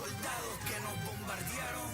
soldados que nos bombardearon.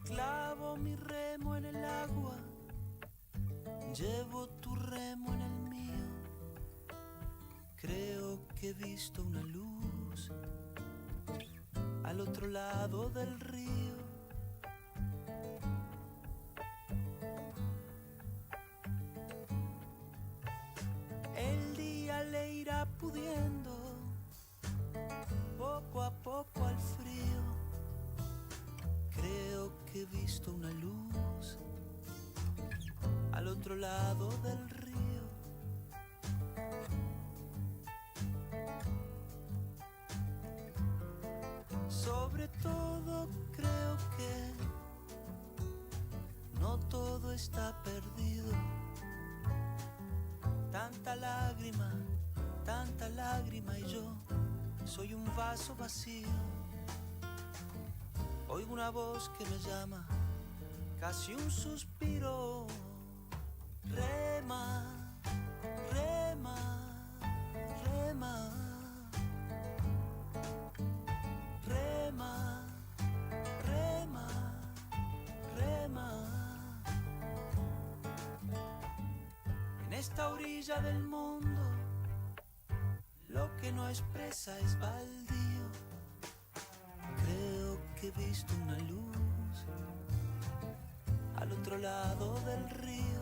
Clavo mi remo en el agua, llevo tu remo en el mío. Creo que he visto una luz al otro lado del río. El día le irá pudiendo poco a poco al frío. Creo que he visto una luz al otro lado del río. Sobre todo creo que no todo está perdido. Tanta lágrima y yo soy un vaso vacío. Oigo una voz que me llama, casi un suspiro. Rema, rema, rema, rema, rema, rema. En esta orilla del mundo, lo que no expresa es baldío. Creo que he visto una luz al otro lado del río.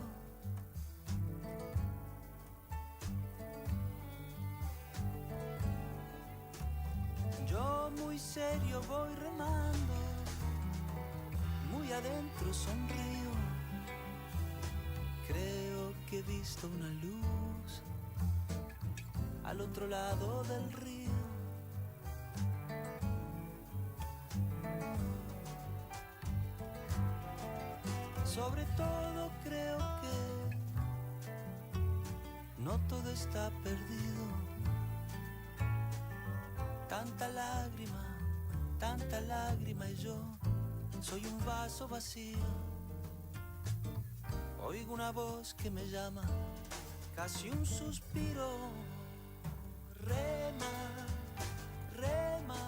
Yo muy serio voy remando, muy adentro sonrío. Creo que he visto una luz al otro lado del río. Sobre todo creo que no todo está perdido. Tanta lágrima y yo soy un vaso vacío. Oigo una voz que me llama, casi un suspiro. Rema, rema,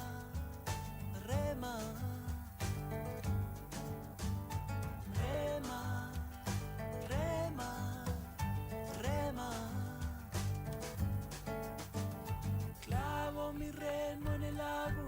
rema. Rema, rema, rema. Clavo mi remo en el agua,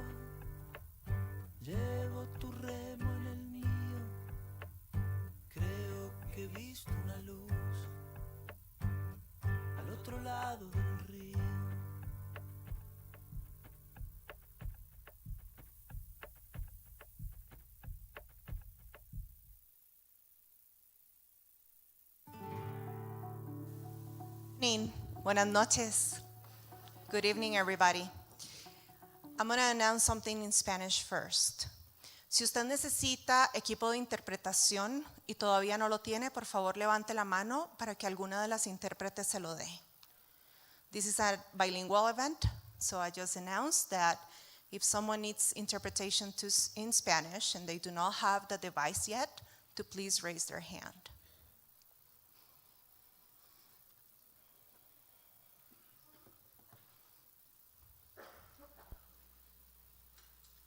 Evening. Buenas noches. Good evening, everybody. I'm going to announce something in Spanish first. Si usted necesita equipo de interpretación y todavía no lo tiene, por favor levante la mano para que alguna de las intérpretes se lo dé. This is a bilingual event, so I just announced that if someone needs interpretation in Spanish and they do not have the device yet, to please raise their hand.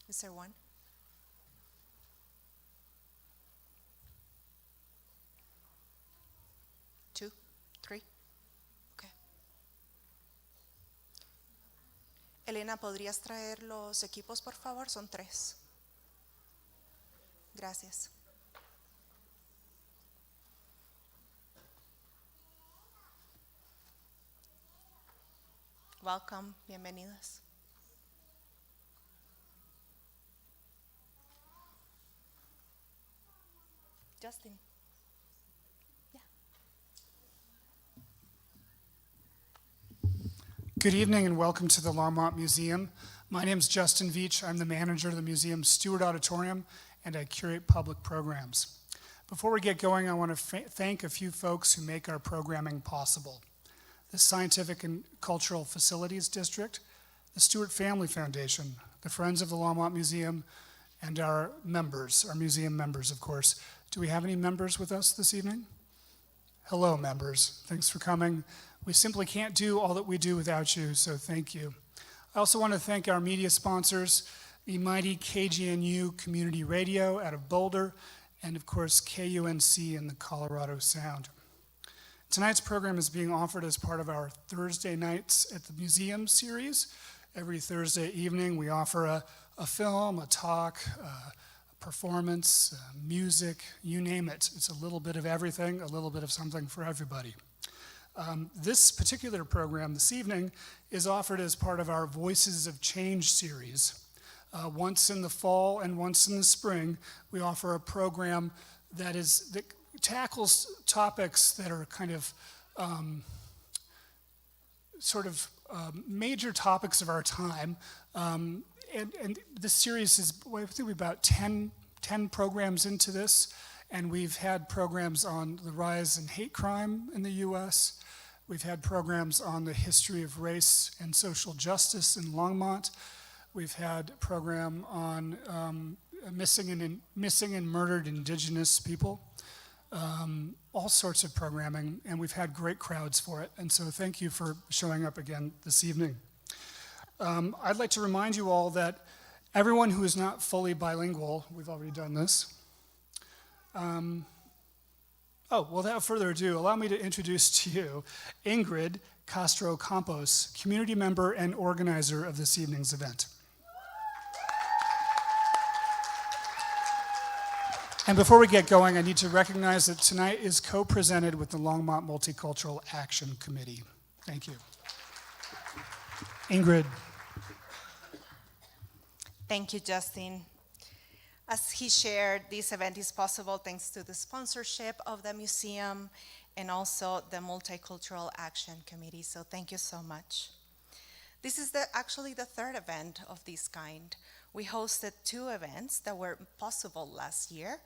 Is there one? Two? Three? Okay. Elena, ¿podrías traer los equipos, por favor? Son 3. Gracias. Welcome, bienvenidas. Justin. Yeah. Good evening and welcome to the Longmont Museum. My name is Justin Veach. I'm the manager of the museum's Stewart Auditorium and I curate public programs. Before we get going, I want to thank a few folks who make our programming possible. The Scientific and Cultural Facilities District, the Stewart Family Foundation, the Friends of the Longmont Museum, and our members, our museum members, of course. Do we have any members with us this evening? Hello, members. Thanks for coming. We simply can't do all that we do without you, so thank you. I also want to thank our media sponsors, the mighty KGNU Community Radio out of Boulder, and of course, KUNC in the Colorado Sound. Tonight's program is being offered as part of our Thursday Nights at the Museum series. Every Thursday evening, we offer a film, a talk, performance, music, you name it. It's a little bit of everything, a little bit of something for everybody. This particular program this evening is offered as part of our Voices of Change series. Once in the fall and once in the spring, we offer a program that tackles topics that are kind of major topics of our time. And this series is, I think we're about 10 programs into this, and we've had programs on the rise in hate crime in the US. We've had programs on the history of race and social justice in Longmont. We've had a program on missing and murdered Indigenous people. All sorts of programming, and we've had great crowds for it. And so thank you for showing up again this evening. I'd like to remind you all that everyone who is not fully bilingual, we've already done this. Without further ado, allow me to introduce to you Ingrid Castro Campos, community member and organizer of this evening's event. And before we get going, I need to recognize that tonight is co-presented with the Longmont Multicultural Action Committee. Thank you. Ingrid. Thank you, Justin. As he shared, this event is possible thanks to the sponsorship of the museum and also the Multicultural Action Committee, so thank you so much. This is actually the third event of this kind. We hosted 2 events that were possible last year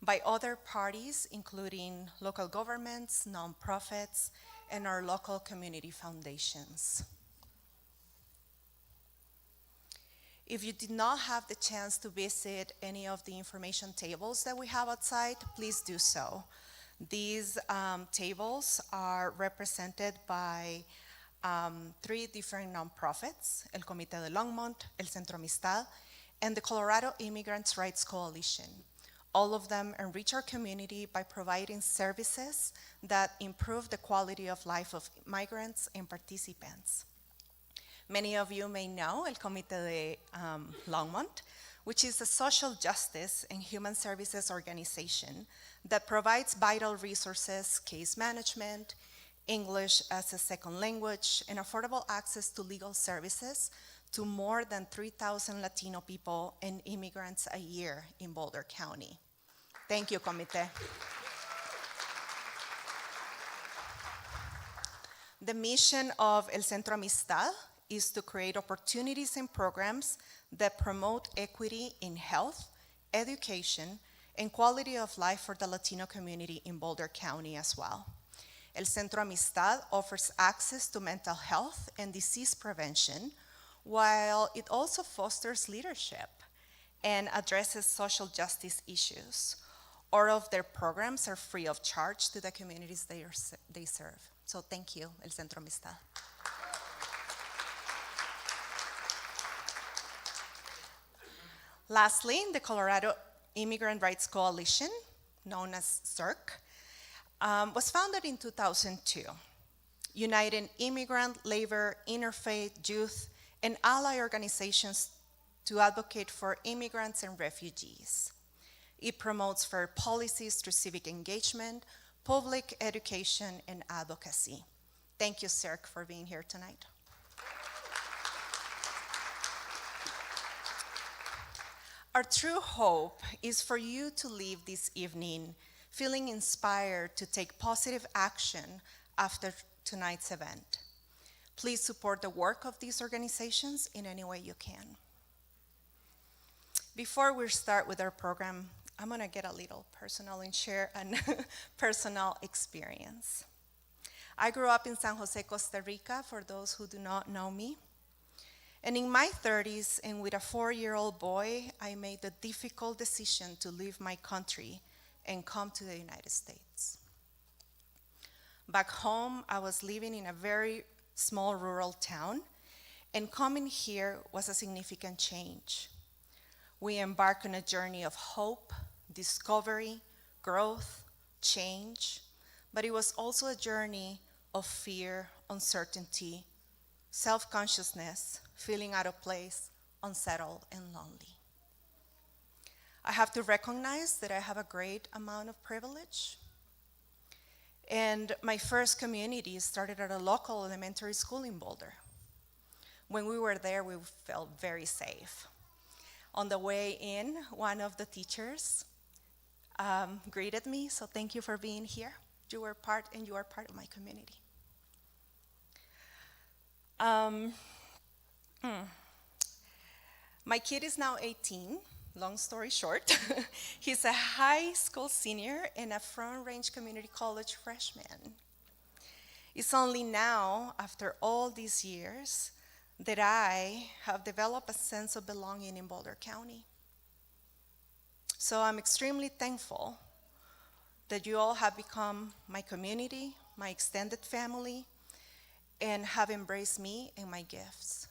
by other parties, including local governments, nonprofits, and our local community foundations. If you did not have the chance to visit any of the information tables that we have outside, please do so. These tables are represented by 3 different nonprofits, El Comité de Longmont, El Centro Amistad, and the Colorado Immigrants' Rights Coalition. All of them enrich our community by providing services that improve the quality of life of migrants and participants. Many of you may know El Comité de Longmont, which is a social justice and human services organization that provides vital resources, case management, English as a second language, and affordable access to legal services to more than 3,000 Latino people and immigrants a year in Boulder County. Thank you, Comité. The mission of El Centro Amistad is to create opportunities and programs that promote equity in health, education, and quality of life for the Latino community in Boulder County as well. El Centro Amistad offers access to mental health and disease prevention, while it also fosters leadership and addresses social justice issues. All of their programs are free of charge to the communities they serve. So thank you, El Centro Amistad. Lastly, the Colorado Immigrant Rights Coalition, known as CIRC, was founded in 2002, uniting immigrant, labor, interfaith, youth, and ally organizations to advocate for immigrants and refugees. It promotes fair policies through civic engagement, public education, and advocacy. Thank you, CIRC, for being here tonight. Our true hope is for you to leave this evening feeling inspired to take positive action after tonight's event. Please support the work of these organizations in any way you can. Before we start with our program, I'm gonna get a little personal and share a personal experience. I grew up in San Jose, Costa Rica, for those who do not know me. And in my 30s, and with a 4-year-old boy, I made the difficult decision to leave my country and come to the United States. Back home, I was living in a very small rural town, and coming here was a significant change. We embarked on a journey of hope, discovery, growth, change, but it was also a journey of fear, uncertainty, self-consciousness, feeling out of place, unsettled, and lonely. I have to recognize that I have a great amount of privilege. And my first community started at a local elementary school in Boulder. When we were there, we felt very safe. On the way in, one of the teachers greeted me, so thank you for being here. You are part of my community. My kid is now 18, long story short. He's a high school senior and a Front Range Community College freshman. It's only now, after all these years, that I have developed a sense of belonging in Boulder County. So I'm extremely thankful that you all have become my community, my extended family, and have embraced me and my gifts.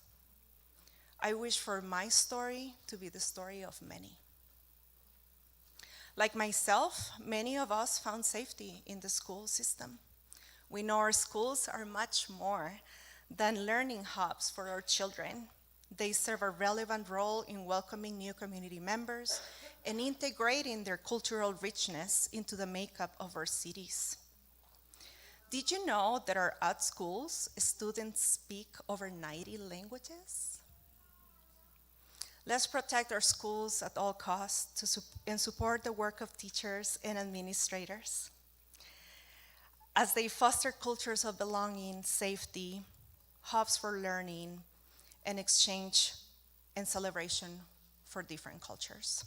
I wish for my story to be the story of many. Like myself, many of us found safety in the school system. We know our schools are much more than learning hubs for our children. They serve a relevant role in welcoming new community members and integrating their cultural richness into the makeup of our cities. Did you know that at schools, students speak over 90 languages? Let's protect our schools at all costs and support the work of teachers and administrators as they foster cultures of belonging, safety, hubs for learning, and exchange and celebration for different cultures.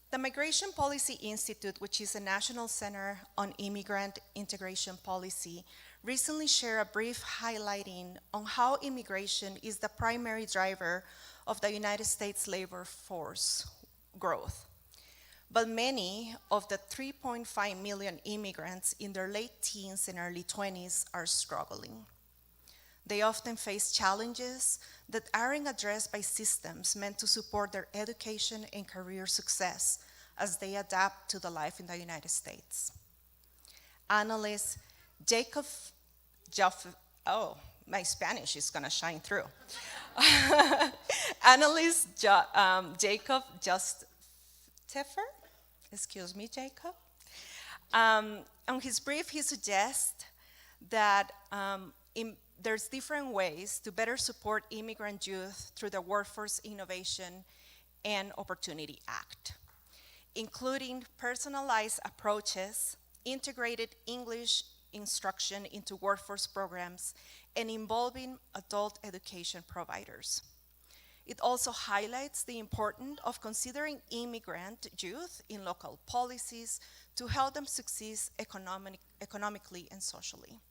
The Migration Policy Institute, which is a National Center on Immigrant Integration Policy, recently shared a brief highlighting on how immigration is the primary driver of the United States labor force growth. But many of the 3.5 million immigrants in their late teens and early 20s are struggling. They often face challenges that aren't addressed by systems meant to support their education and career success as they adapt to the life in the United States. Analyst Jacob, my Spanish is gonna shine through. Analyst Jacob Justeffer, excuse me, Jacob. On his brief, he suggests that there's different ways to better support immigrant youth through the Workforce Innovation and Opportunity Act, including personalized approaches, integrated English instruction into workforce programs, and involving adult education providers. It also highlights the importance of considering immigrant youth in local policies to help them succeed economically and socially.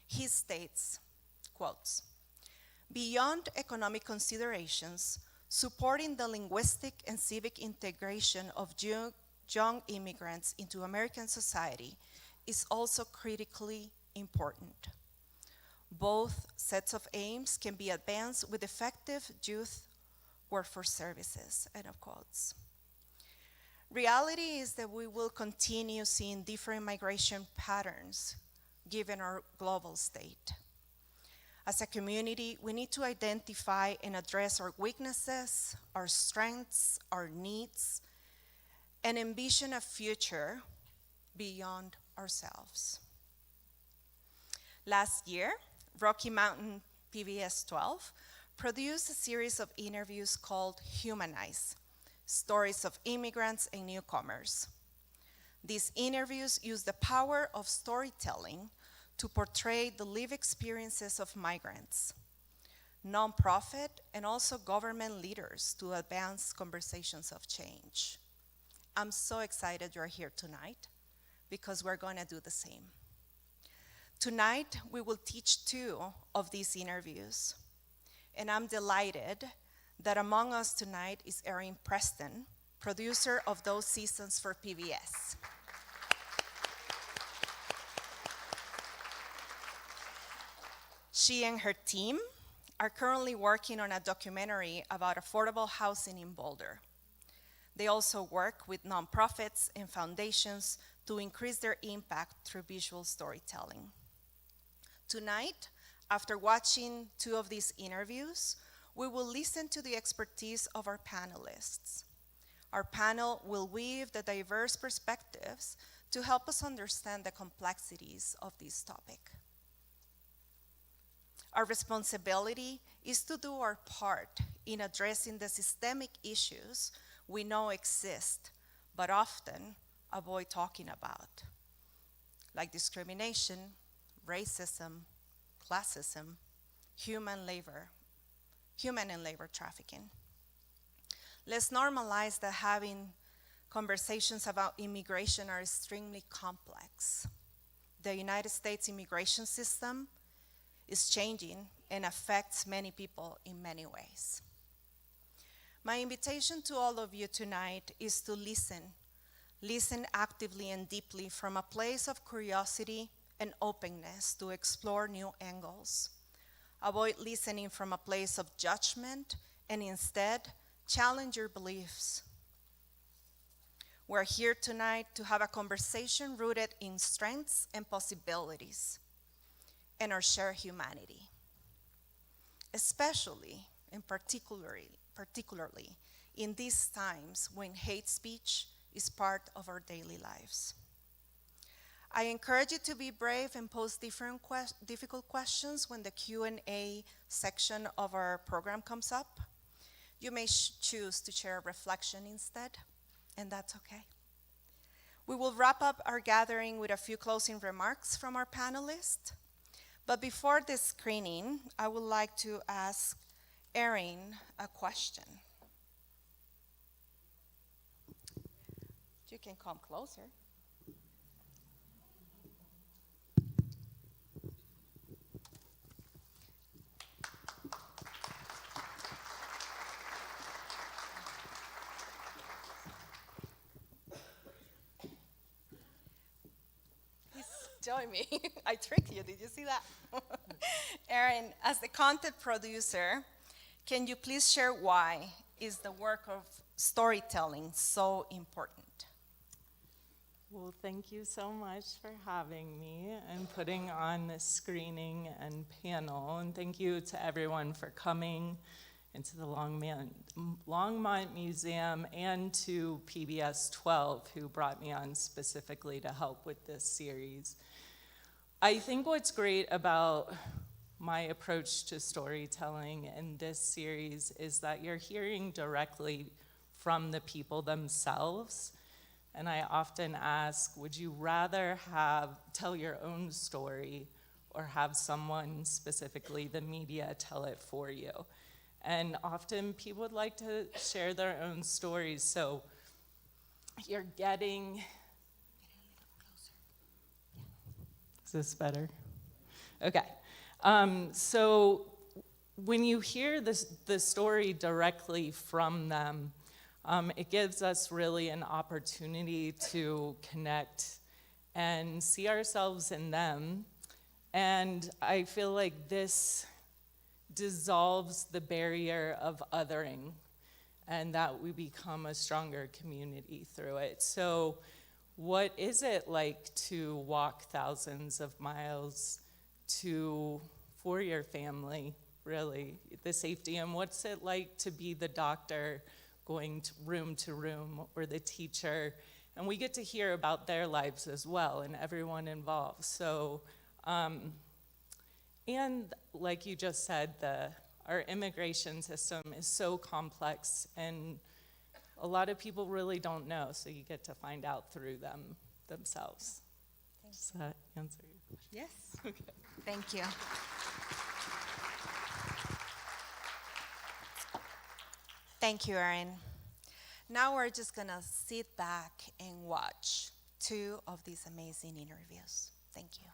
He states, quotes, "Beyond economic considerations, supporting the linguistic and civic integration of young immigrants into American society is also critically important. Both sets of aims can be advanced with effective youth workforce services," end of quotes. Reality is that we will continue seeing different migration patterns given our global state. As a community, we need to identify and address our weaknesses, our strengths, our needs, and envision a future beyond ourselves. Last year, Rocky Mountain PBS 12 produced a series of interviews called Humanize, Stories of Immigrants and Newcomers. These interviews use the power of storytelling to portray the lived experiences of migrants, nonprofit, and also government leaders to advance conversations of change. I'm so excited you're here tonight because we're going to do the same. Tonight, we will teach 2 of these interviews, and I'm delighted that among us tonight is Erin Preston, producer of those seasons for PBS. She and her team are currently working on a documentary about affordable housing in Boulder. They also work with nonprofits and foundations to increase their impact through visual storytelling. Tonight, after watching 2 of these interviews, we will listen to the expertise of our panelists. Our panel will weave the diverse perspectives to help us understand the complexities of this topic. Our responsibility is to do our part in addressing the systemic issues we know exist, but often avoid talking about, like discrimination, racism, classism, human and labor trafficking. Let's normalize that having conversations about immigration are extremely complex. The United States immigration system is changing and affects many people in many ways. My invitation to all of you tonight is to listen actively and deeply from a place of curiosity and openness to explore new angles. Avoid listening from a place of judgment and instead challenge your beliefs. We're here tonight to have a conversation rooted in strengths and possibilities and our shared humanity, especially and particularly in these times when hate speech is part of our daily lives. I encourage you to be brave and pose difficult questions when the Q&A section of our program comes up. You may choose to share a reflection instead, and that's okay. We will wrap up our gathering with a few closing remarks from our panelists. But before this screening, I would like to ask Erin a question. You can come closer. Join me. I tricked you. Did you see that? Erin, as the content producer, can you please share why is the work of storytelling so important? Well, thank you so much for having me and putting on this screening and panel. And thank you to everyone for coming and to the Longmont Museum and to PBS 12 who brought me on specifically to help with this series. I think what's great about my approach to storytelling in this series is that you're hearing directly from the people themselves And I often ask, would you rather tell your own story or have someone, specifically the media, tell it for you? And often people would like to share their own stories, so you're getting... Is this better? Okay. So when you hear the story directly from them, it gives us really an opportunity to connect and see ourselves in them. And I feel like this dissolves the barrier of othering, and that we become a stronger community through it. So what is it like to walk thousands of miles for your family, really, the safety? And what's it like to be the doctor going to room, or the teacher? And we get to hear about their lives as well, and everyone involved. So, and like you just said, our immigration system is so complex, and a lot of people really don't know, so you get to find out through them themselves. Does that answer your question? Yes. Okay. Thank you. Thank you, Erin. Now we're just gonna sit back and watch 2 of these amazing interviews. Thank you.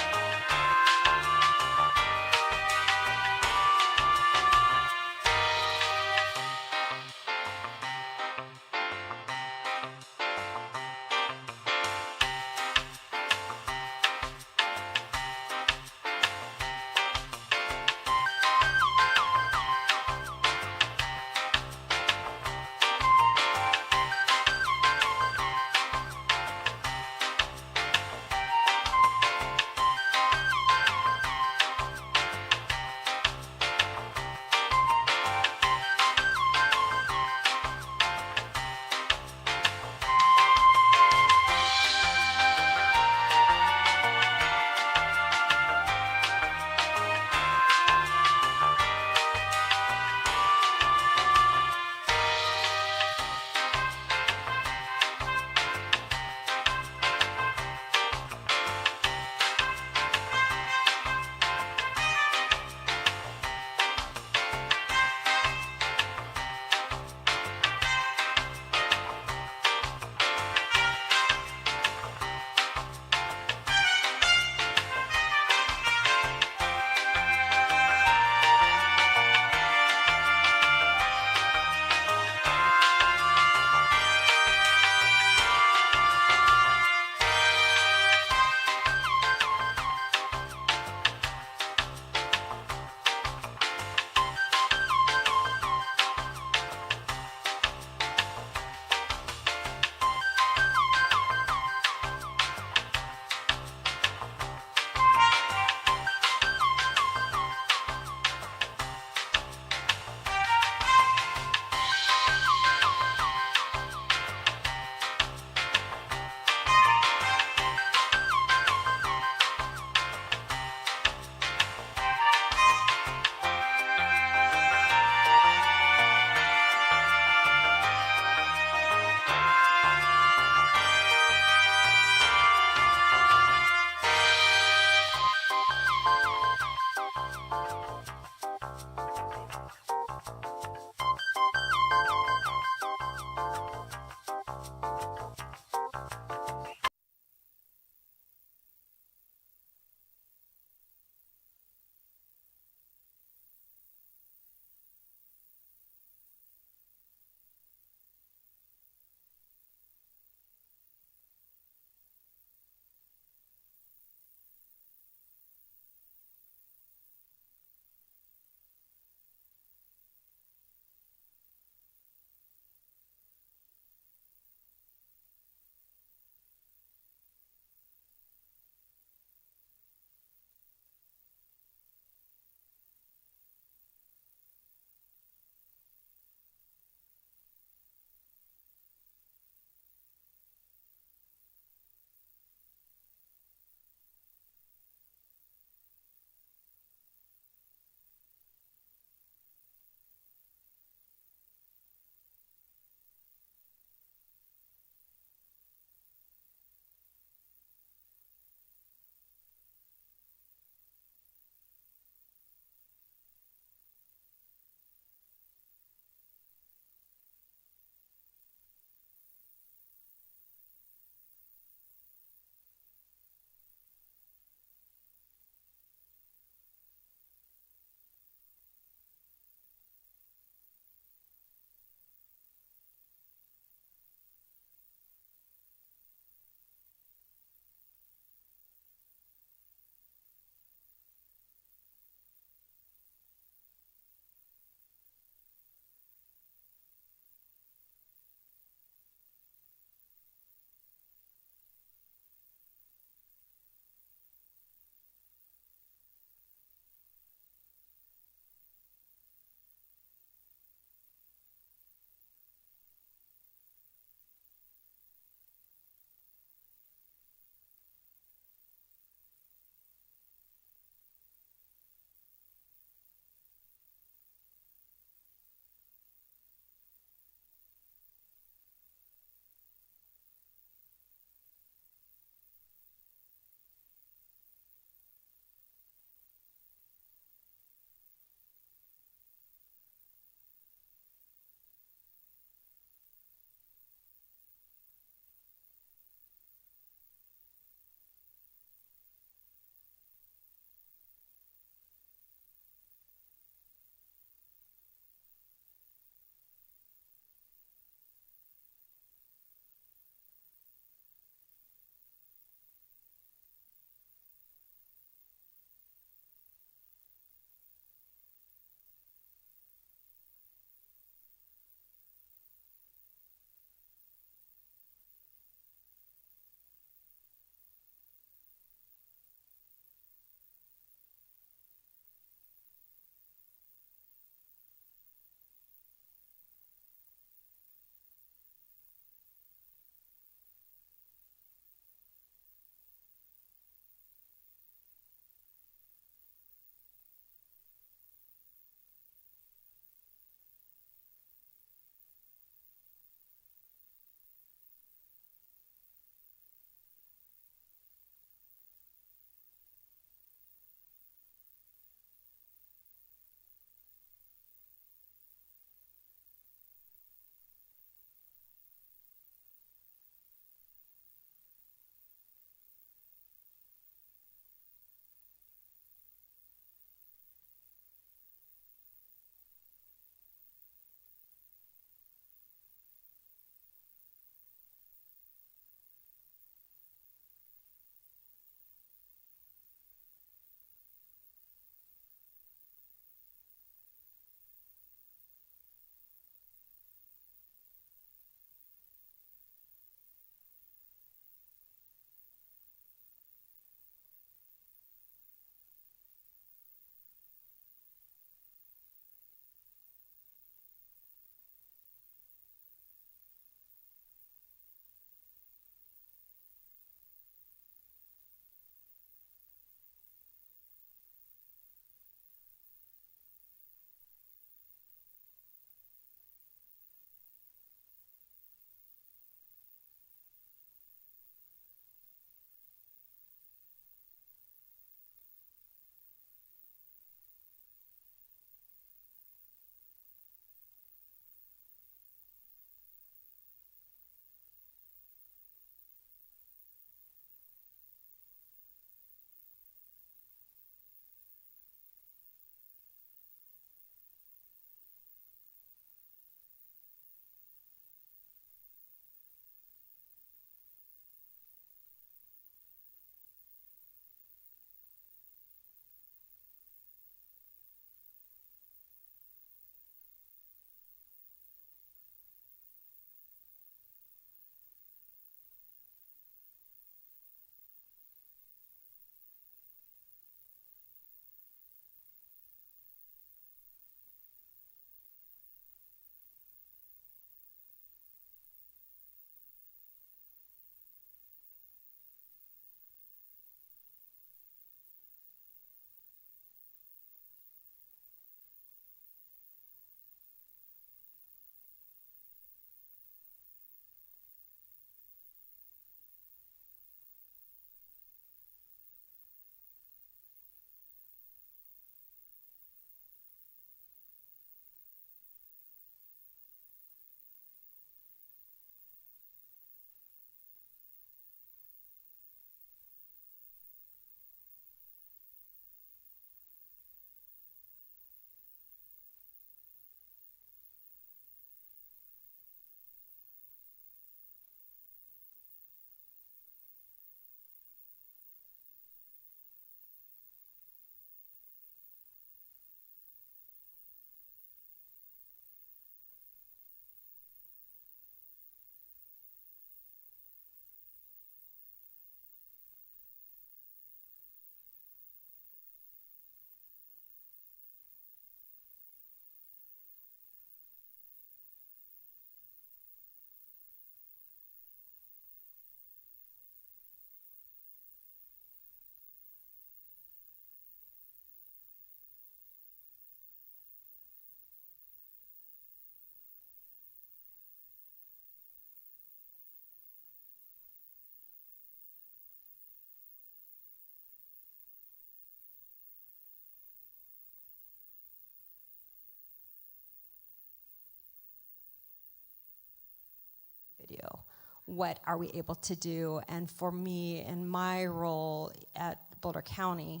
what are we able to do? And for me, in my role at Boulder County,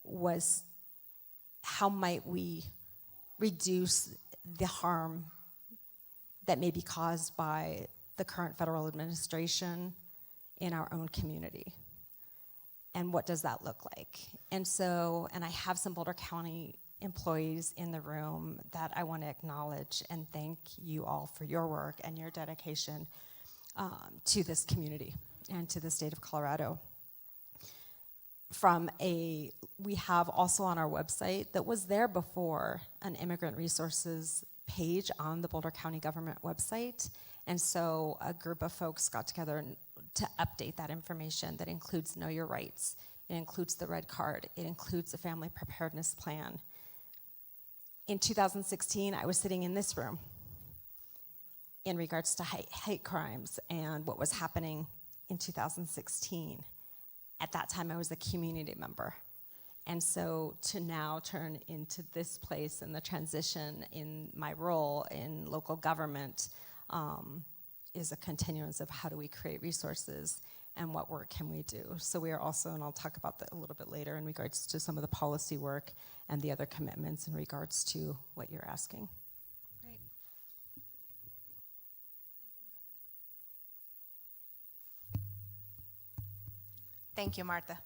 was how might we reduce the harm that may be caused by the current federal administration in our own community? And what does that look like? And so, and I have some Boulder County employees in the room that I want to acknowledge and thank you all for your work and your dedication to this community and to the state of Colorado. We have also on our website that was there before an immigrant resources page on the Boulder County government website. And so a group of folks got together to update that information that includes Know Your Rights. It includes the red card. It includes the family preparedness plan. In 2016, I was sitting in this room in regards to hate crimes and what was happening in 2016. At that time, I was a community member. And so to now turn into this place and the transition in my role in local government is a continuance of how do we create resources and what work can we do. So we are also, and I'll talk about that a little bit later in regards to some of the policy work and the other commitments in regards to what you're asking. Great. Thank you, Martha.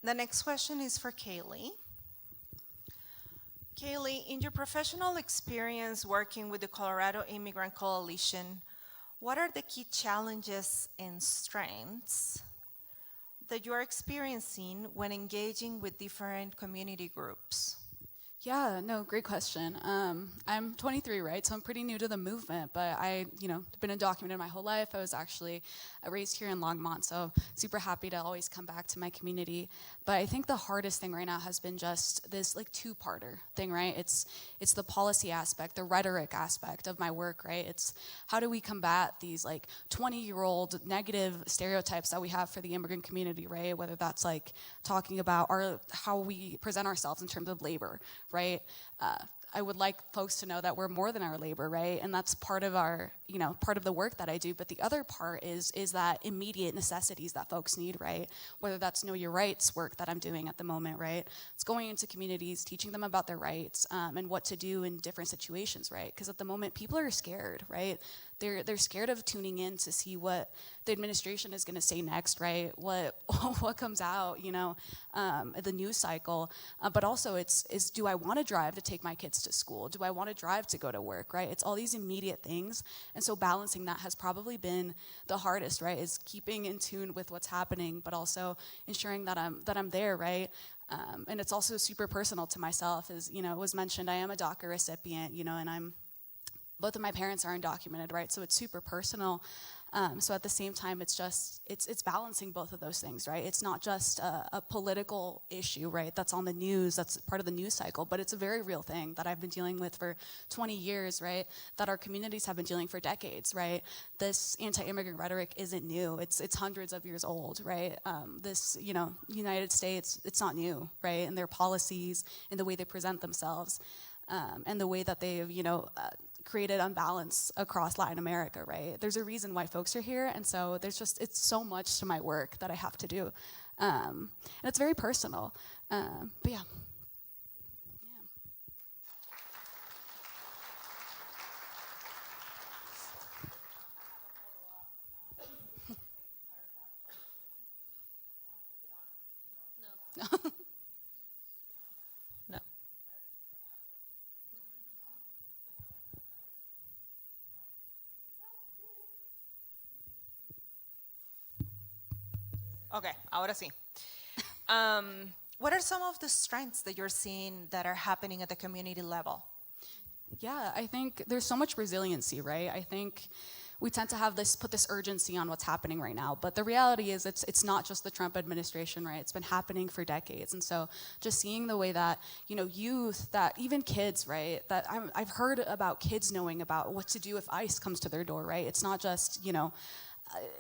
The next question is for Kaylee. Kaylee, in your professional experience working with the Colorado Immigrant Coalition, what are the key challenges and strengths that you are experiencing when engaging with different community groups? Yeah, no, great question. I'm 23, right? So I'm pretty new to the movement, but I've been undocumented my whole life. I was actually raised here in Longmont, so super happy to always come back to my community. But I think the hardest thing right now has been just this like two-parter thing, right? It's the policy aspect, the rhetoric aspect of my work, right? It's how do we combat these like 20-year-old negative stereotypes that we have for the immigrant community, right? Whether that's like talking about how we present ourselves in terms of labor, right? I would like folks to know that we're more than our labor, right? And that's part of our, part of the work that I do. But the other part is that immediate necessities that folks need, right? Whether that's Know Your Rights work that I'm doing at the moment, right? It's going into communities, teaching them about their rights and what to do in different situations, right? Because at the moment, people are scared, right? They're scared of tuning in to see what the administration is going to say next, right? What comes out, the news cycle. But also, it's do I want to drive to take my kids to school? Do I want to drive to go to work, right? It's all these immediate things, and so balancing that has probably been the hardest, right? Is keeping in tune with what's happening, but also ensuring that I'm there, right? And it's also super personal to myself, as it was mentioned. I am a DACA recipient, and both of my parents are undocumented, right? So it's super personal. So at the same time, it's balancing both of those things, right? It's not just a political issue, right? That's on the news, that's part of the news cycle, but it's a very real thing that I've been dealing with for 20 years, right? That our communities have been dealing for decades, right? This anti-immigrant rhetoric isn't new. It's hundreds of years old, right? This, United States, it's not new, right? And their policies and the way they present themselves and the way that they've, created unbalance across Latin America, right? There's a reason why folks are here, and so it's so much to my work that I have to do. And it's very personal, but yeah. No. No. Okay, ahora sí. What are some of the strengths that you're seeing that are happening at the community level? Yeah, I think there's so much resiliency, right? I think we tend to put this urgency on what's happening right now, but the reality is it's not just the Trump administration, right? It's been happening for decades, and so just seeing the way that youth, that even kids, right? That I've heard about kids knowing about what to do if ICE comes to their door, right? It's not just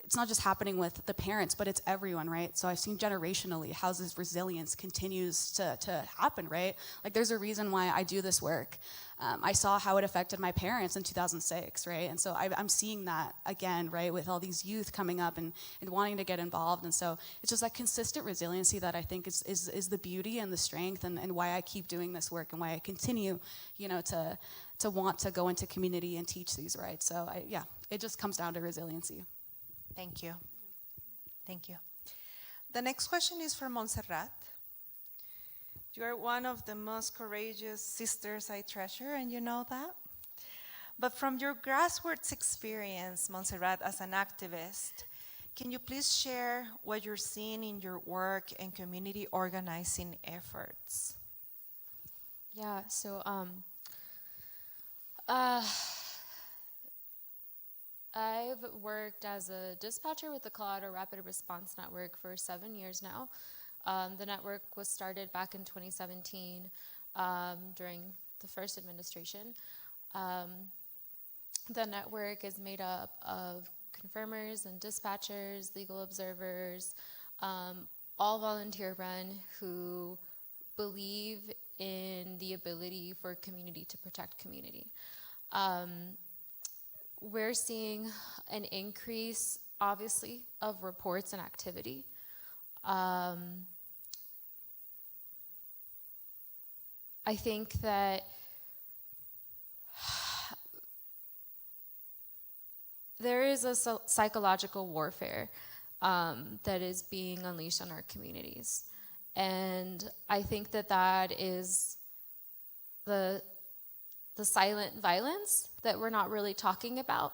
it's not just happening with the parents, but it's everyone, right? So I've seen generationally how this resilience continues to happen, right? Like there's a reason why I do this work. I saw how it affected my parents in 2006, right? And so I'm seeing that again, right, with all these youth coming up and wanting to get involved. And so it's just that consistent resiliency that I think is the beauty and the strength and why I keep doing this work and why I continue, to want to go into community and teach these rights. So it just comes down to resiliency. Thank you. Thank you. The next question is for Montserrat. You are one of the most courageous sisters I treasure, and you know that. But from your grassroots experience, Montserrat, as an activist, can you please share what you're seeing in your work and community organizing efforts? Yeah, so I've worked as a dispatcher with the Colorado Rapid Response Network for 7 years now. The network was started back in 2017 during the first administration. The network is made up of confirmers and dispatchers, legal observers, all volunteer run who believe in the ability for community to protect community. We're seeing an increase, obviously, of reports and activity. I think that there is a psychological warfare that is being unleashed on our communities. And I think that is the silent violence that we're not really talking about.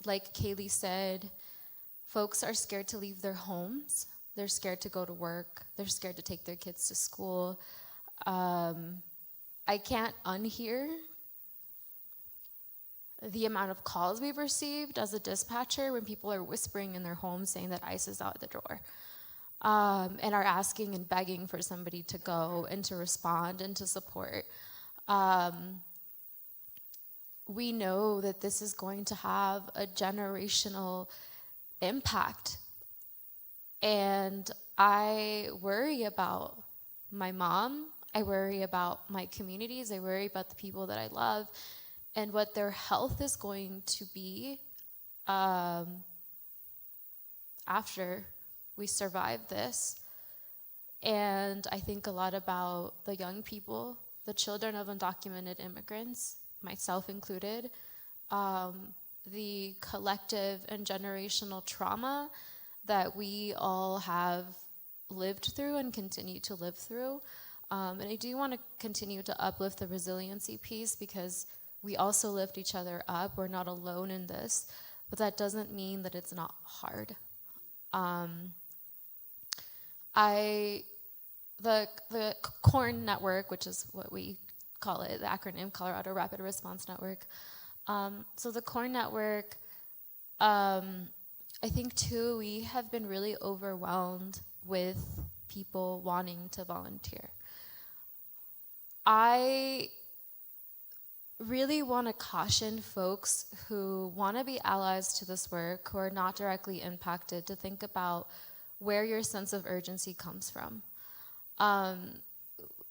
Like Kaylee said, folks are scared to leave their homes. They're scared to go to work. They're scared to take their kids to school. I can't unhear the amount of calls we've received as a dispatcher when people are whispering in their homes saying that ICE is out the door, and are asking and begging for somebody to go and to respond and to support. We know that this is going to have a generational impact. And I worry about my mom. I worry about my communities. I worry about the people that I love and what their health is going to be after we survive this. And I think a lot about the young people, the children of undocumented immigrants, myself included, the collective and generational trauma that we all have lived through and continue to live through. And I do want to continue to uplift the resiliency piece because we also lift each other up. We're not alone in this, but that doesn't mean that it's not hard. The CORN network, which is what we call it, the acronym Colorado Rapid Response Network. So the CORN network, I think too, we have been really overwhelmed with people wanting to volunteer. I really want to caution folks who want to be allies to this work, who are not directly impacted, to think about where your sense of urgency comes from.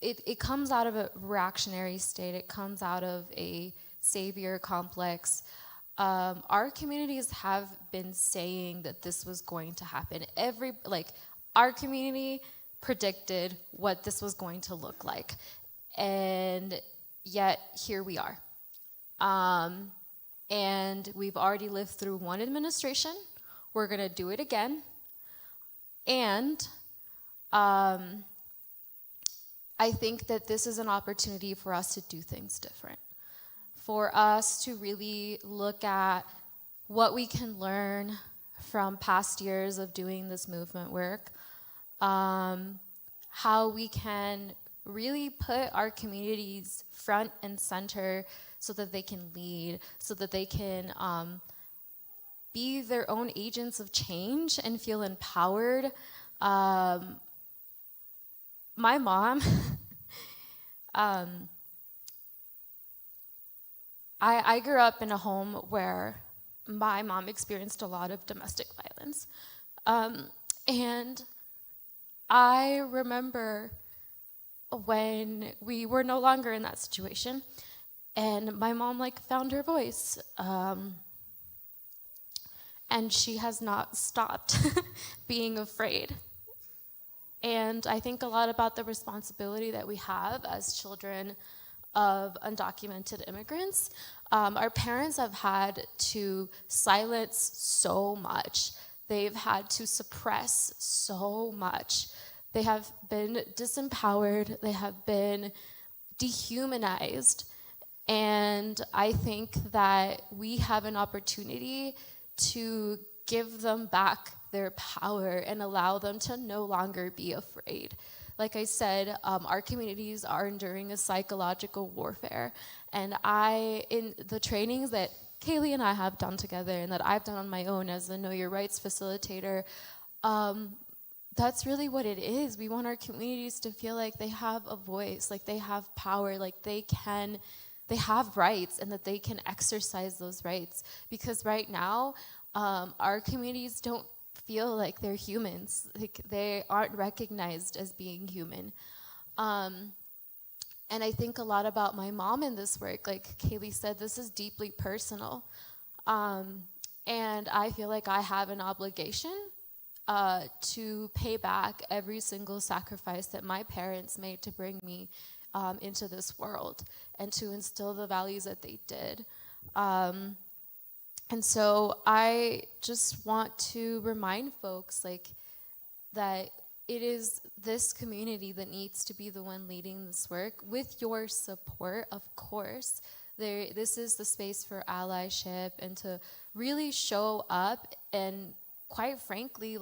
It comes out of a reactionary state. It comes out of a savior complex. Our communities have been saying that this was going to happen. Our community predicted what this was going to look like. And yet, here we are. And we've already lived through one administration. We're going to do it again. And I think that this is an opportunity for us to do things different, for us to really look at what we can learn from past years of doing this movement work, how we can really put our communities front and center so that they can lead, so that they can be their own agents of change and feel empowered. My mom, I grew up in a home where my mom experienced a lot of domestic violence. And I remember when we were no longer in that situation, and my mom found her voice, and she has not stopped being afraid. And I think a lot about the responsibility that we have as children of undocumented immigrants. Our parents have had to silence so much. They've had to suppress so much. They have been disempowered. They have been dehumanized. And I think that we have an opportunity to give them back their power and allow them to no longer be afraid. Like I said, our communities are enduring a psychological warfare. And in the trainings that Kaylee and I have done together and that I've done on my own as the Know Your Rights facilitator, that's really what it is. We want our communities to feel like they have a voice, like they have power, like they have rights, and that they can exercise those rights. Because right now, our communities don't feel like they're humans. Like they aren't recognized as being human. And I think a lot about my mom in this work. Like Kaylee said, this is deeply personal. And I feel like I have an obligation to pay back every single sacrifice that my parents made to bring me into this world and to instill the values that they did. And so I just want to remind folks that it is this community that needs to be the one leading this work with your support, of course. This is the space for allyship and to really show up and, quite frankly,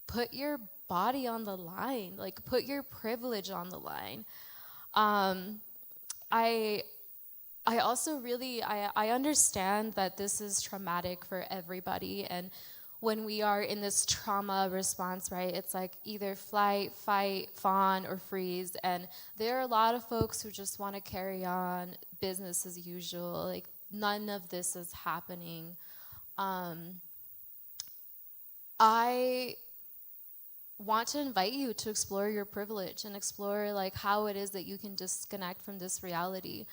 put your body on the line, put your privilege on the line. I also really, I understand that this is traumatic for everybody, and when we are in this trauma response, right, it's either flight, fight, fawn, or freeze, and there are a lot of folks who just want to carry on business as usual, none of this is happening. I want to invite you to explore your privilege and explore how it is that you can disconnect from this reality.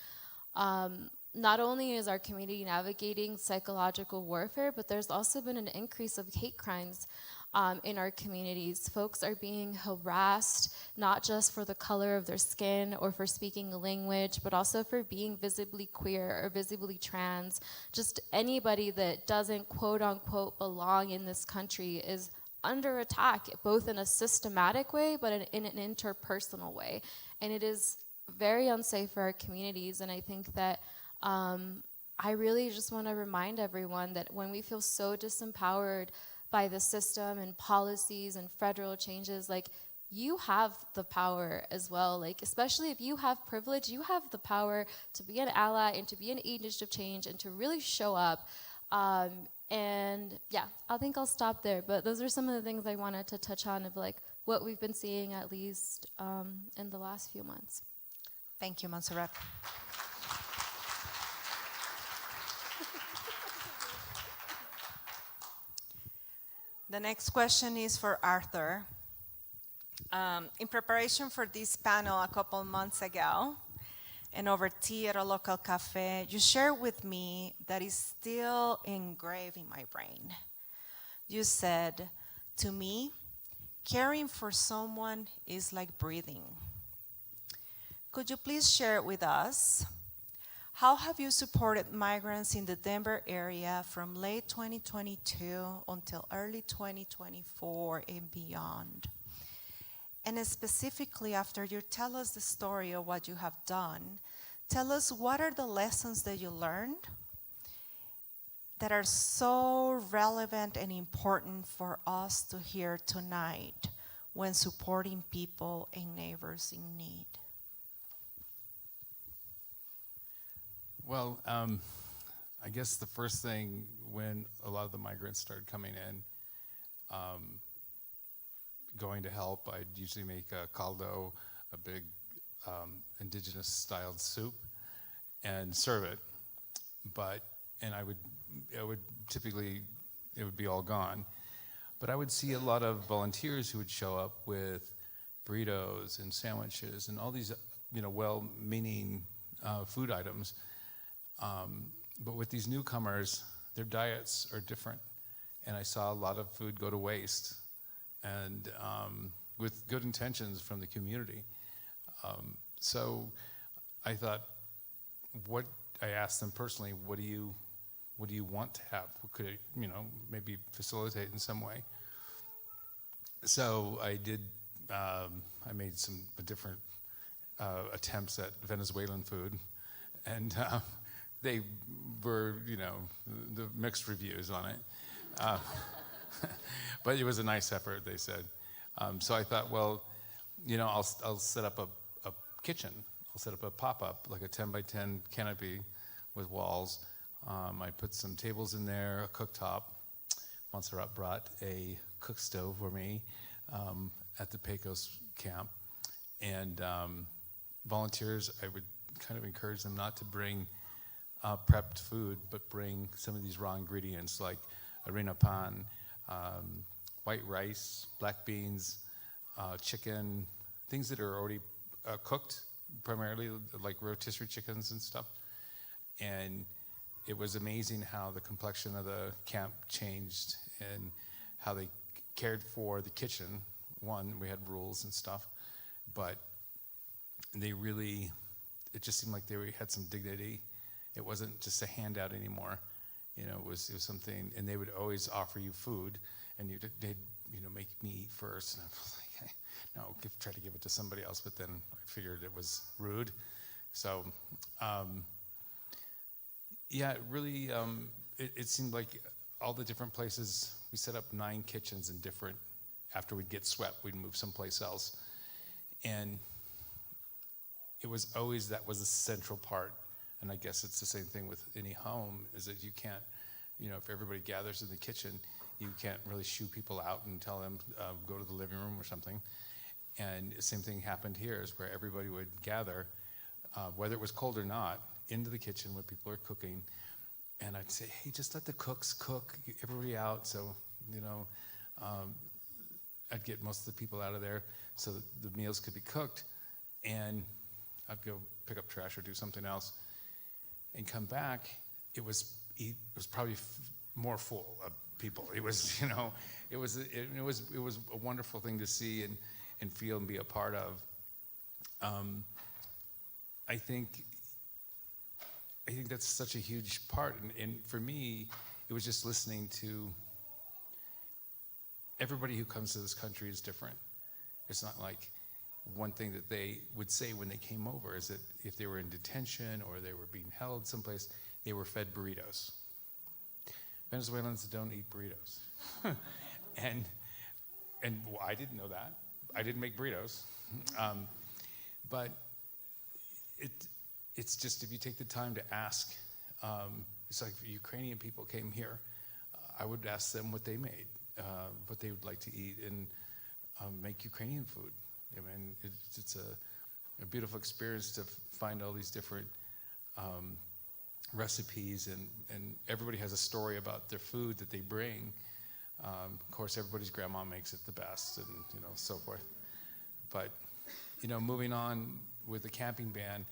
Not only is our community navigating psychological warfare, but there's also been an increase of hate crimes in our communities. Folks are being harassed, not just for the color of their skin or for speaking a language, but also for being visibly queer or visibly trans. Just anybody that doesn't quote unquote belong in this country is under attack, both in a systematic way, but in an interpersonal way. And it is very unsafe for our communities, and I think that I really just want to remind everyone that when we feel so disempowered by the system and policies and federal changes, you have the power as well. Especially if you have privilege, you have the power to be an ally and to be an agent of change and to really show up. And yeah, I think I'll stop there. But those are some of the things I wanted to touch on of what we've been seeing, at least in the last few months. Thank you, Montserrat. The next question is for Arthur. In preparation for this panel a couple months ago, and over tea at a local cafe, you shared with me that is still engraved in my brain. You said, to me, caring for someone is like breathing. Could you please share it with us? How have you supported migrants in the Denver area from late 2022 until early 2024 and beyond? And specifically, after you tell us the story of what you have done, tell us what are the lessons that you learned that are so relevant and important for us to hear tonight when supporting people and neighbors in need. Well, I guess the first thing when a lot of the migrants started coming in, going to help, I'd usually make a caldo, a big indigenous styled soup, and serve it. But and I would typically, it would be all gone. But I would see a lot of volunteers who would show up with burritos and sandwiches and all these, well-meaning food items. But with these newcomers, their diets are different. And I saw a lot of food go to waste, and with good intentions from the community. So I thought, I asked them personally, what do you want to have? What could it, maybe facilitate in some way? So I did, I made some different attempts at Venezuelan food, and they were, the mixed reviews on it. But it was a nice effort, they said. So I thought, well, I'll set up a kitchen. I'll set up a pop-up, like a 10 by 10 canopy with walls. I put some tables in there, a cooktop. Montserrat brought a cook stove for me at the Pecos camp. And volunteers, I would kind of encourage them not to bring prepped food, but bring some of these raw ingredients like harina pan, white rice, black beans, chicken, things that are already cooked, primarily like rotisserie chickens and stuff. And it was amazing how the complexion of the camp changed and how they cared for the kitchen. One, we had rules and stuff, but they really, it just seemed like they had some dignity. It wasn't just a handout anymore. It was something, and they would always offer you food, and they'd make me eat first. And I was like, no, try to give it to somebody else. But then I figured it was rude. So, it really, it seemed like all the different places, we set up 9 kitchens in different, after we'd get swept, we'd move someplace else. And it was always, that was a central part. And I guess it's the same thing with any home, is that you can't, if everybody gathers in the kitchen, you can't really shoo people out and tell them, go to the living room or something. And the same thing happened here, is where everybody would gather, whether it was cold or not, into the kitchen when people are cooking. And I'd say, hey, just let the cooks cook, everybody out. So, I'd get most of the people out of there so that the meals could be cooked. And I'd go pick up trash or do something else and come back. It was probably more full of people. It was, it was a wonderful thing to see and feel and be a part of. I think that's such a huge part. And for me, it was just listening to everybody who comes to this country is different. It's not like one thing that they would say when they came over is that if they were in detention or they were being held someplace, they were fed burritos. Venezuelans don't eat burritos. and I didn't know that. I didn't make burritos. But it's just, if you take the time to ask, it's like if Ukrainian people came here, I would ask them what they made, what they would like to eat, and make Ukrainian food. I mean, it's a beautiful experience to find all these different recipes, and everybody has a story about their food that they bring. Of course, everybody's grandma makes it the best, and so forth. But moving on with the camping ban,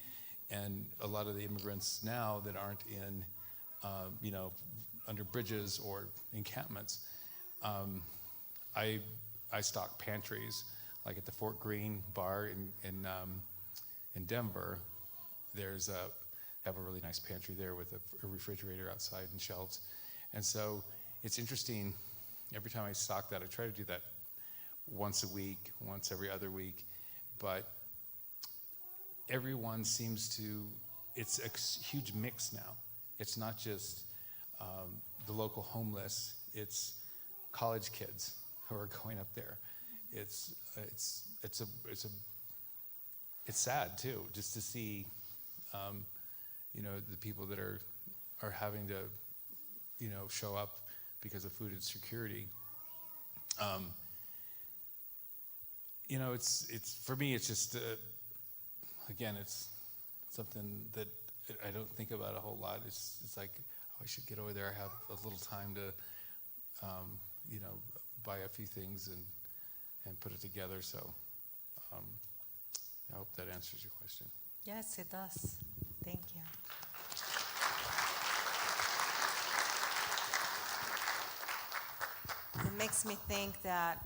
and a lot of the immigrants now that aren't in, under bridges or encampments, I stock pantries. Like at the Fort Greene bar in Denver, they have a really nice pantry there with a refrigerator outside and shelves. And so it's interesting, every time I stock that, I try to do that once a week, once every other week, but everyone seems to, it's a huge mix now. It's not just the local homeless, it's college kids who are going up there. It's sad too, just to see, the people that are having to, show up because of food insecurity. It's for me, it's just, again, it's something that I don't think about a whole lot. It's like, I should get over there, have a little time to, buy a few things and put it together. So I hope that answers your question. Yes, it does. Thank you. It makes me think that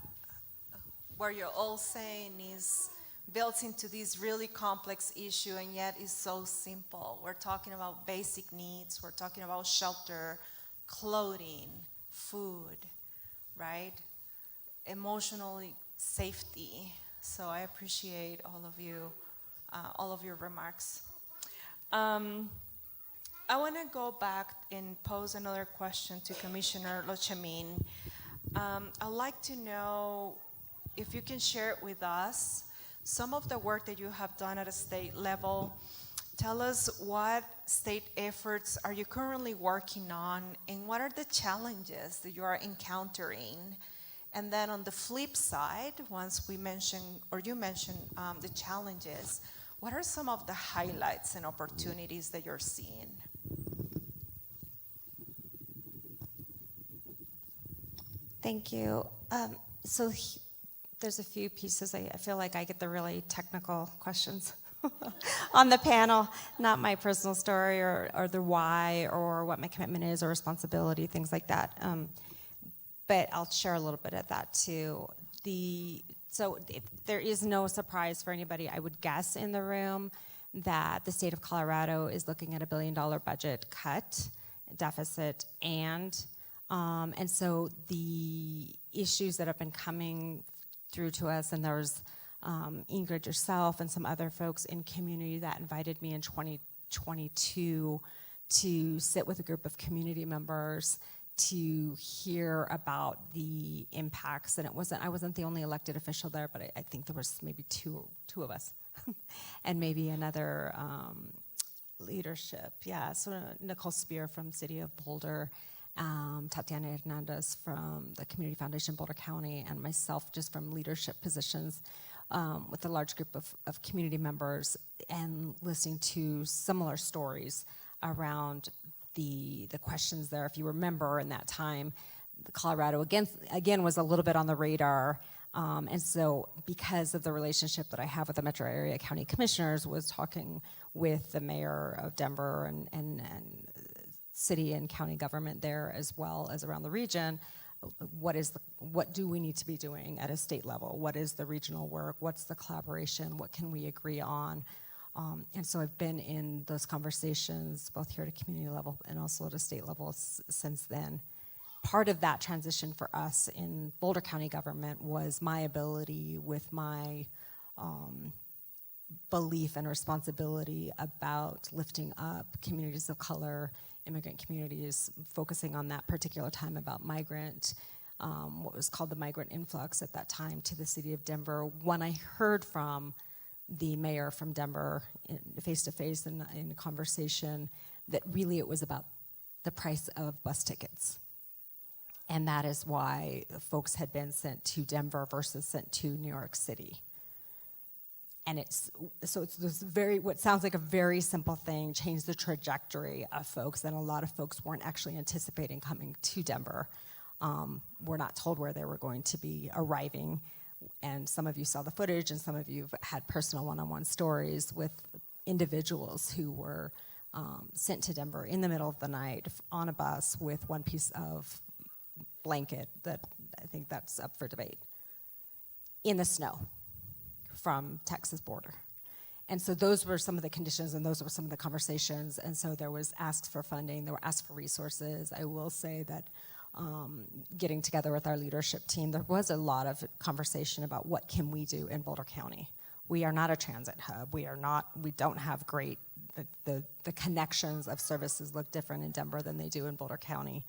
what you're all saying is built into this really complex issue, and yet is so simple. We're talking about basic needs. We're talking about shelter, clothing, food, right? Emotional safety. So I appreciate all of your remarks. I want to go back and pose another question to Commissioner Lochamin. I'd like to know if you can share with us some of the work that you have done at a state level. Tell us what state efforts are you currently working on, and what are the challenges that you are encountering? And then on the flip side, once we mention, or you mention the challenges, what are some of the highlights and opportunities that you're seeing? Thank you. There's a few pieces. I feel like I get the really technical questions on the panel, not my personal story or the why or what my commitment is or responsibility, things like that. But I'll share a little bit of that too. There is no surprise for anybody, I would guess, in the room that the state of Colorado is looking at $1 billion budget cut, deficit, and so the issues that have been coming through to us, and there's Ingrid, yourself, and some other folks in community that invited me in 2022 to sit with a group of community members to hear about the impacts. And I wasn't the only elected official there, but I think there was maybe two of us and maybe another leadership. Yeah, so Nicole Spear from City of Boulder, Tatiana Hernandez from the Community Foundation Boulder County, and myself just from leadership positions with a large group of community members, and listening to similar stories around the questions there. If you remember, in that time, Colorado again was a little bit on the radar, and so because of the relationship that I have with the metro area county commissioners, was talking with the mayor of Denver and city and county government there, as well as around the region. What do we need to be doing at a state level? What is the regional work? What's the collaboration? What can we agree on? And so I've been in those conversations both here at a community level and also at a state level since then. Part of that transition for us in Boulder County government was my ability, with my belief and responsibility about lifting up communities of color, immigrant communities, focusing on that particular time about migrant, what was called the migrant influx at that time to the city of Denver. When I heard from the mayor from Denver face-to-face in conversation, that really it was about the price of bus tickets. And that is why folks had been sent to Denver versus sent to New York City. And it's this what sounds like a very simple thing, changed the trajectory of folks, and a lot of folks weren't actually anticipating coming to Denver. Were not told where they were going to be arriving. And some of you saw the footage, and some of you have had personal one-on-one stories with individuals who were sent to Denver in the middle of the night on a bus with one piece of blanket that I think that's up for debate, in the snow from Texas border. And so those were some of the conditions, and those were some of the conversations. And so there was asks for funding, there were asks for resources. I will say that getting together with our leadership team, there was a lot of conversation about what can we do in Boulder County. We are not a transit hub. We don't have great, the connections of services look different in Denver than they do in Boulder County.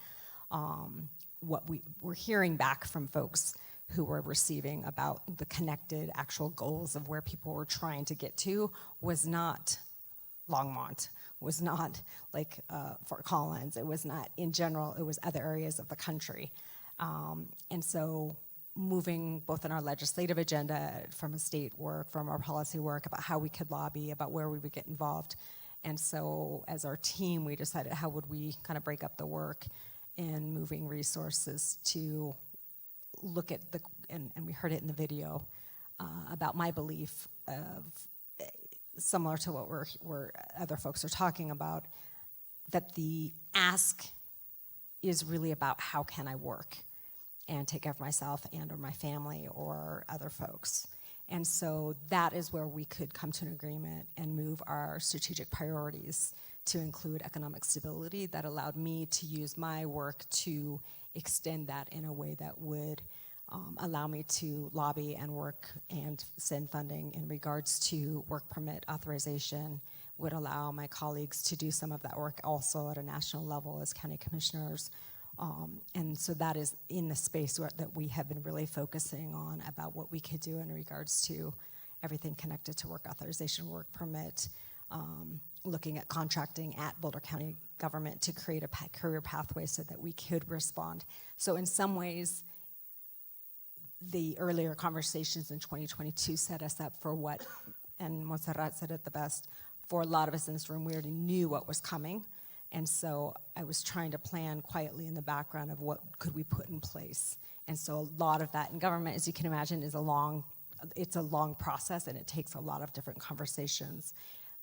What we're hearing back from folks who were receiving about the connected actual goals of where people were trying to get to was not Longmont, was not like Fort Collins, it was not in general, it was other areas of the country. And so moving both in our legislative agenda from a state work, from our policy work about how we could lobby, about where we would get involved, And so as our team, we decided how would we kind of break up the work in moving resources to look at and we heard it in the video, about my belief of, similar to what we're other folks are talking about, that the ask is really about how can I work and take care of myself and or my family or other folks. And so that is where we could come to an agreement and move our strategic priorities to include economic stability that allowed me to use my work to extend that in a way that would allow me to lobby and work and send funding in regards to work permit authorization, would allow my colleagues to do some of that work also at a national level as county commissioners. And so that is in the space that we have been really focusing on about what we could do in regards to everything connected to work authorization, work permit, looking at contracting at Boulder County government to create a career pathway so that we could respond. So in some ways, the earlier conversations in 2022 set us up for what, and Montserrat said it the best, for a lot of us in this room, we already knew what was coming. And so I was trying to plan quietly in the background of what could we put in place. And so a lot of that in government, as you can imagine, is it's a long process and it takes a lot of different conversations.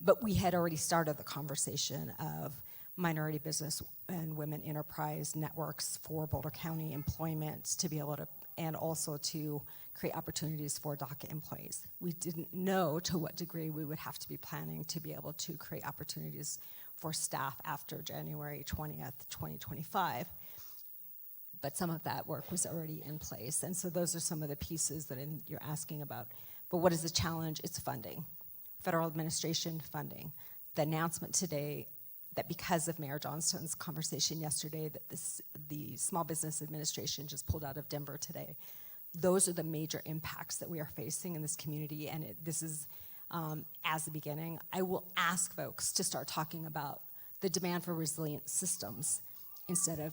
But we had already started the conversation of minority business and women enterprise networks for Boulder County employment to be able to, and also to create opportunities for DACA employees. We didn't know to what degree we would have to be planning to be able to create opportunities for staff after January 20th, 2025. But some of that work was already in place. And so those are some of the pieces that you're asking about. But what is the challenge? It's funding. Federal administration funding. The announcement today that because of Mayor Johnston's conversation yesterday that the Small Business Administration just pulled out of Denver today, those are the major impacts that we are facing in this community, and this is as the beginning. I will ask folks to start talking about the demand for resilient systems instead of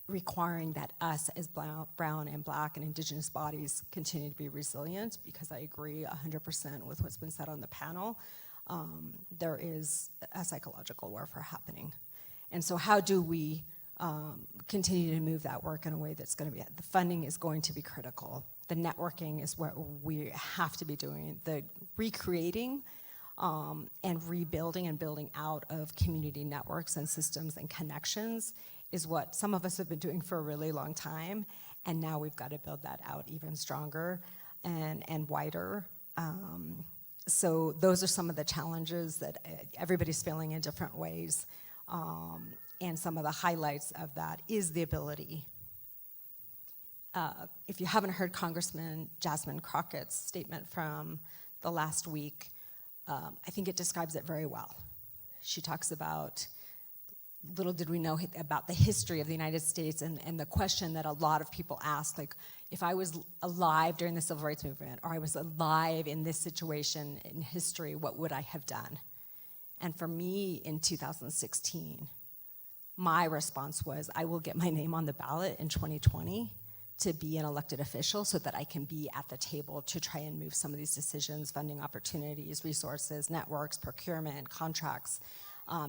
requiring that us as brown and black and indigenous bodies continue to be resilient, because I agree 100% with what's been said on the panel. There is a psychological warfare happening. And so how do we continue to move that work in a way that's going to be, the funding is going to be critical. The networking is what we have to be doing. The recreating and rebuilding and building out of community networks and systems and connections is what some of us have been doing for a really long time. And now we've got to build that out even stronger and wider. So those are some of the challenges that everybody's feeling in different ways. And some of the highlights of that is the ability. If you haven't heard Congressman Jasmine Crockett's statement from the last week, I think it describes it very well. She talks about, little did we know about the history of the United States and the question that a lot of people ask, like, if I was alive during the Civil Rights Movement, or I was alive in this situation in history, what would I have done? And for me in 2016, my response was, I will get my name on the ballot in 2020 to be an elected official so that I can be at the table to try and move some of these decisions, funding opportunities, resources, networks, procurement, contracts,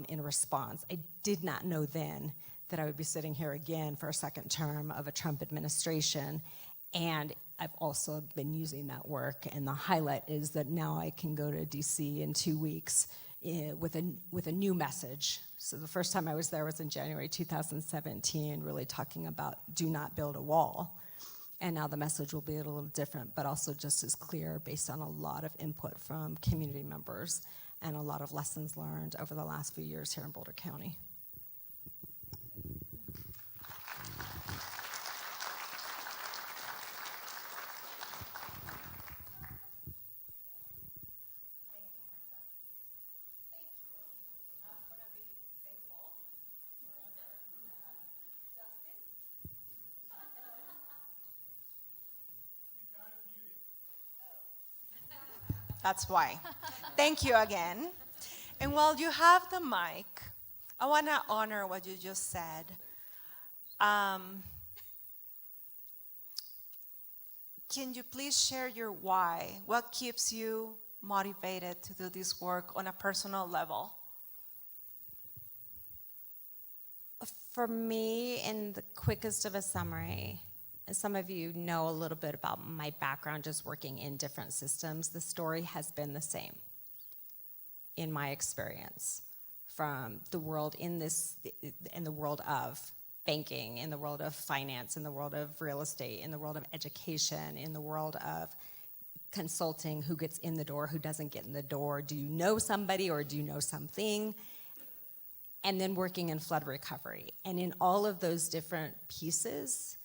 in response. I did not know then that I would be sitting here again for a second term of a Trump administration. And I've also been using that work, and the highlight is that now I can go to DC in 2 weeks with a new message. So the first time I was there was in January 2017, really talking about do not build a wall. And now the message will be a little different, but also just as clear based on a lot of input from community members and a lot of lessons learned over the last few years here in Boulder County. That's why. Thank you again. And while you have the mic, I want to honor what you just said. Can you please share your why? What keeps you motivated to do this work on a personal level? For me, in the quickest of a summary, as some of you know a little bit about my background just working in different systems, the story has been the same in my experience, from the world in the world of banking, in the world of finance, in the world of real estate, in the world of education, in the world of consulting, who gets in the door, who doesn't get in the door, do you know somebody or do you know something? And then working in flood recovery. And in all of those different pieces,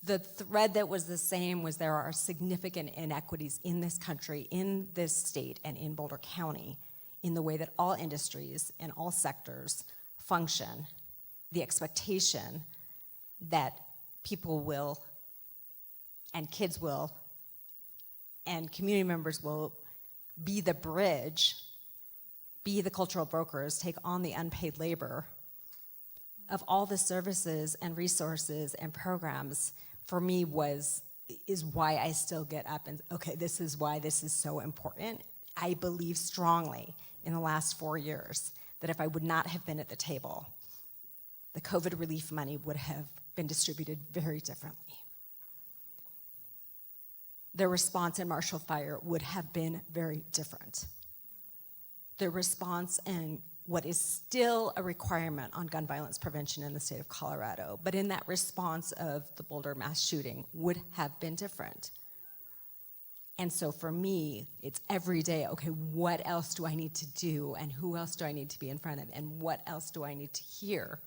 the thread that was the same was there are significant inequities in this country, in this state, and in Boulder County, in the way that all industries and all sectors function. The expectation that people will, and kids will, and community members will be the bridge, be the cultural brokers, take on the unpaid labor of all the services and resources and programs, for me is why I still get up and, okay, this is why this is so important. I believe strongly in the last 4 years that if I would not have been at the table, the COVID relief money would have been distributed very differently. The response in Marshall Fire would have been very different. The response and what is still a requirement on gun violence prevention in the state of Colorado, but in that response of the Boulder mass shooting would have been different. And so for me, it's every day, okay, what else do I need to do, and who else do I need to be in front of, and what else do I need to hear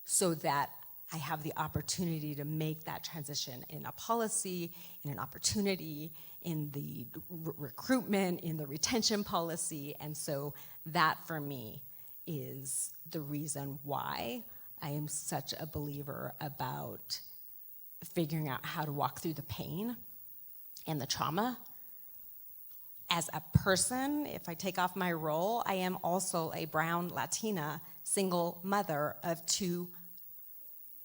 so that I have the opportunity to make that transition in a policy, in an opportunity, in the recruitment, in the retention policy. And so that for me is the reason why I am such a believer about figuring out how to walk through the pain and the trauma. As a person, if I take off my role, I am also a brown Latina single mother of 2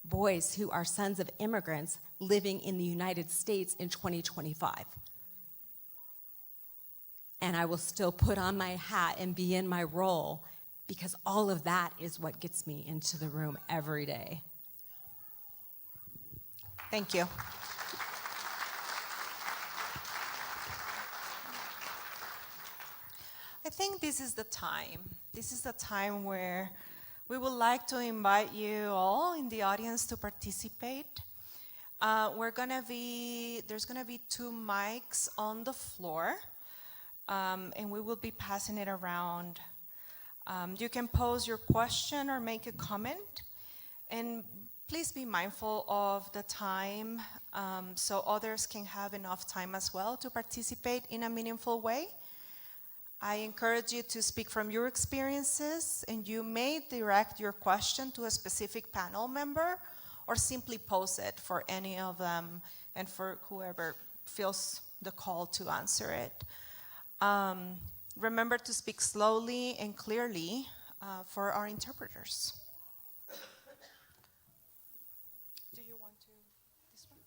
boys who are sons of immigrants living in the United States in 2025. And I will still put on my hat and be in my role because all of that is what gets me into the room every day. Thank you. I think this is the time. This is the time where we would like to invite you all in the audience to participate. There's gonna be 2 mics on the floor, and we will be passing it around. You can pose your question or make a comment, and please be mindful of the time so others can have enough time as well to participate in a meaningful way. I encourage you to speak from your experiences, and you may direct your question to a specific panel member or simply pose it for any of them and for whoever feels the call to answer it. Remember to speak slowly and clearly for our interpreters. Do you want to, this one?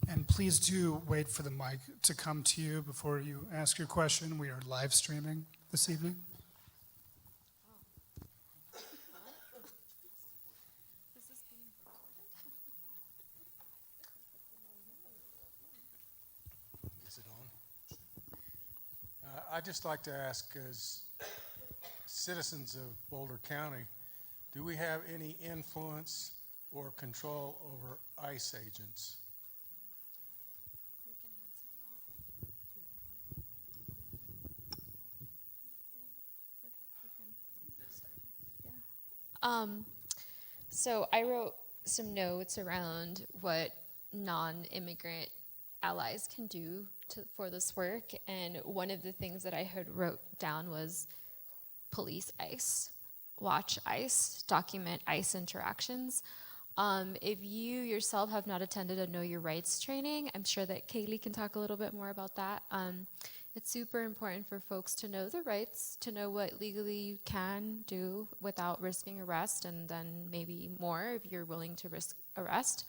And please do wait for the mic to come to you before you ask your question. We are live streaming this evening. Is it on? I'd just like to ask, as citizens of Boulder County, do we have any influence or control over ICE agents? So I wrote some notes around what non-immigrant allies can do for this work, and one of the things that I had wrote down was police ICE, watch ICE, document ICE interactions. If you yourself have not attended a Know Your Rights training, I'm sure that Kaylee can talk a little bit more about that. It's super important for folks to know their rights, to know what legally you can do without risking arrest, and then maybe more if you're willing to risk arrest.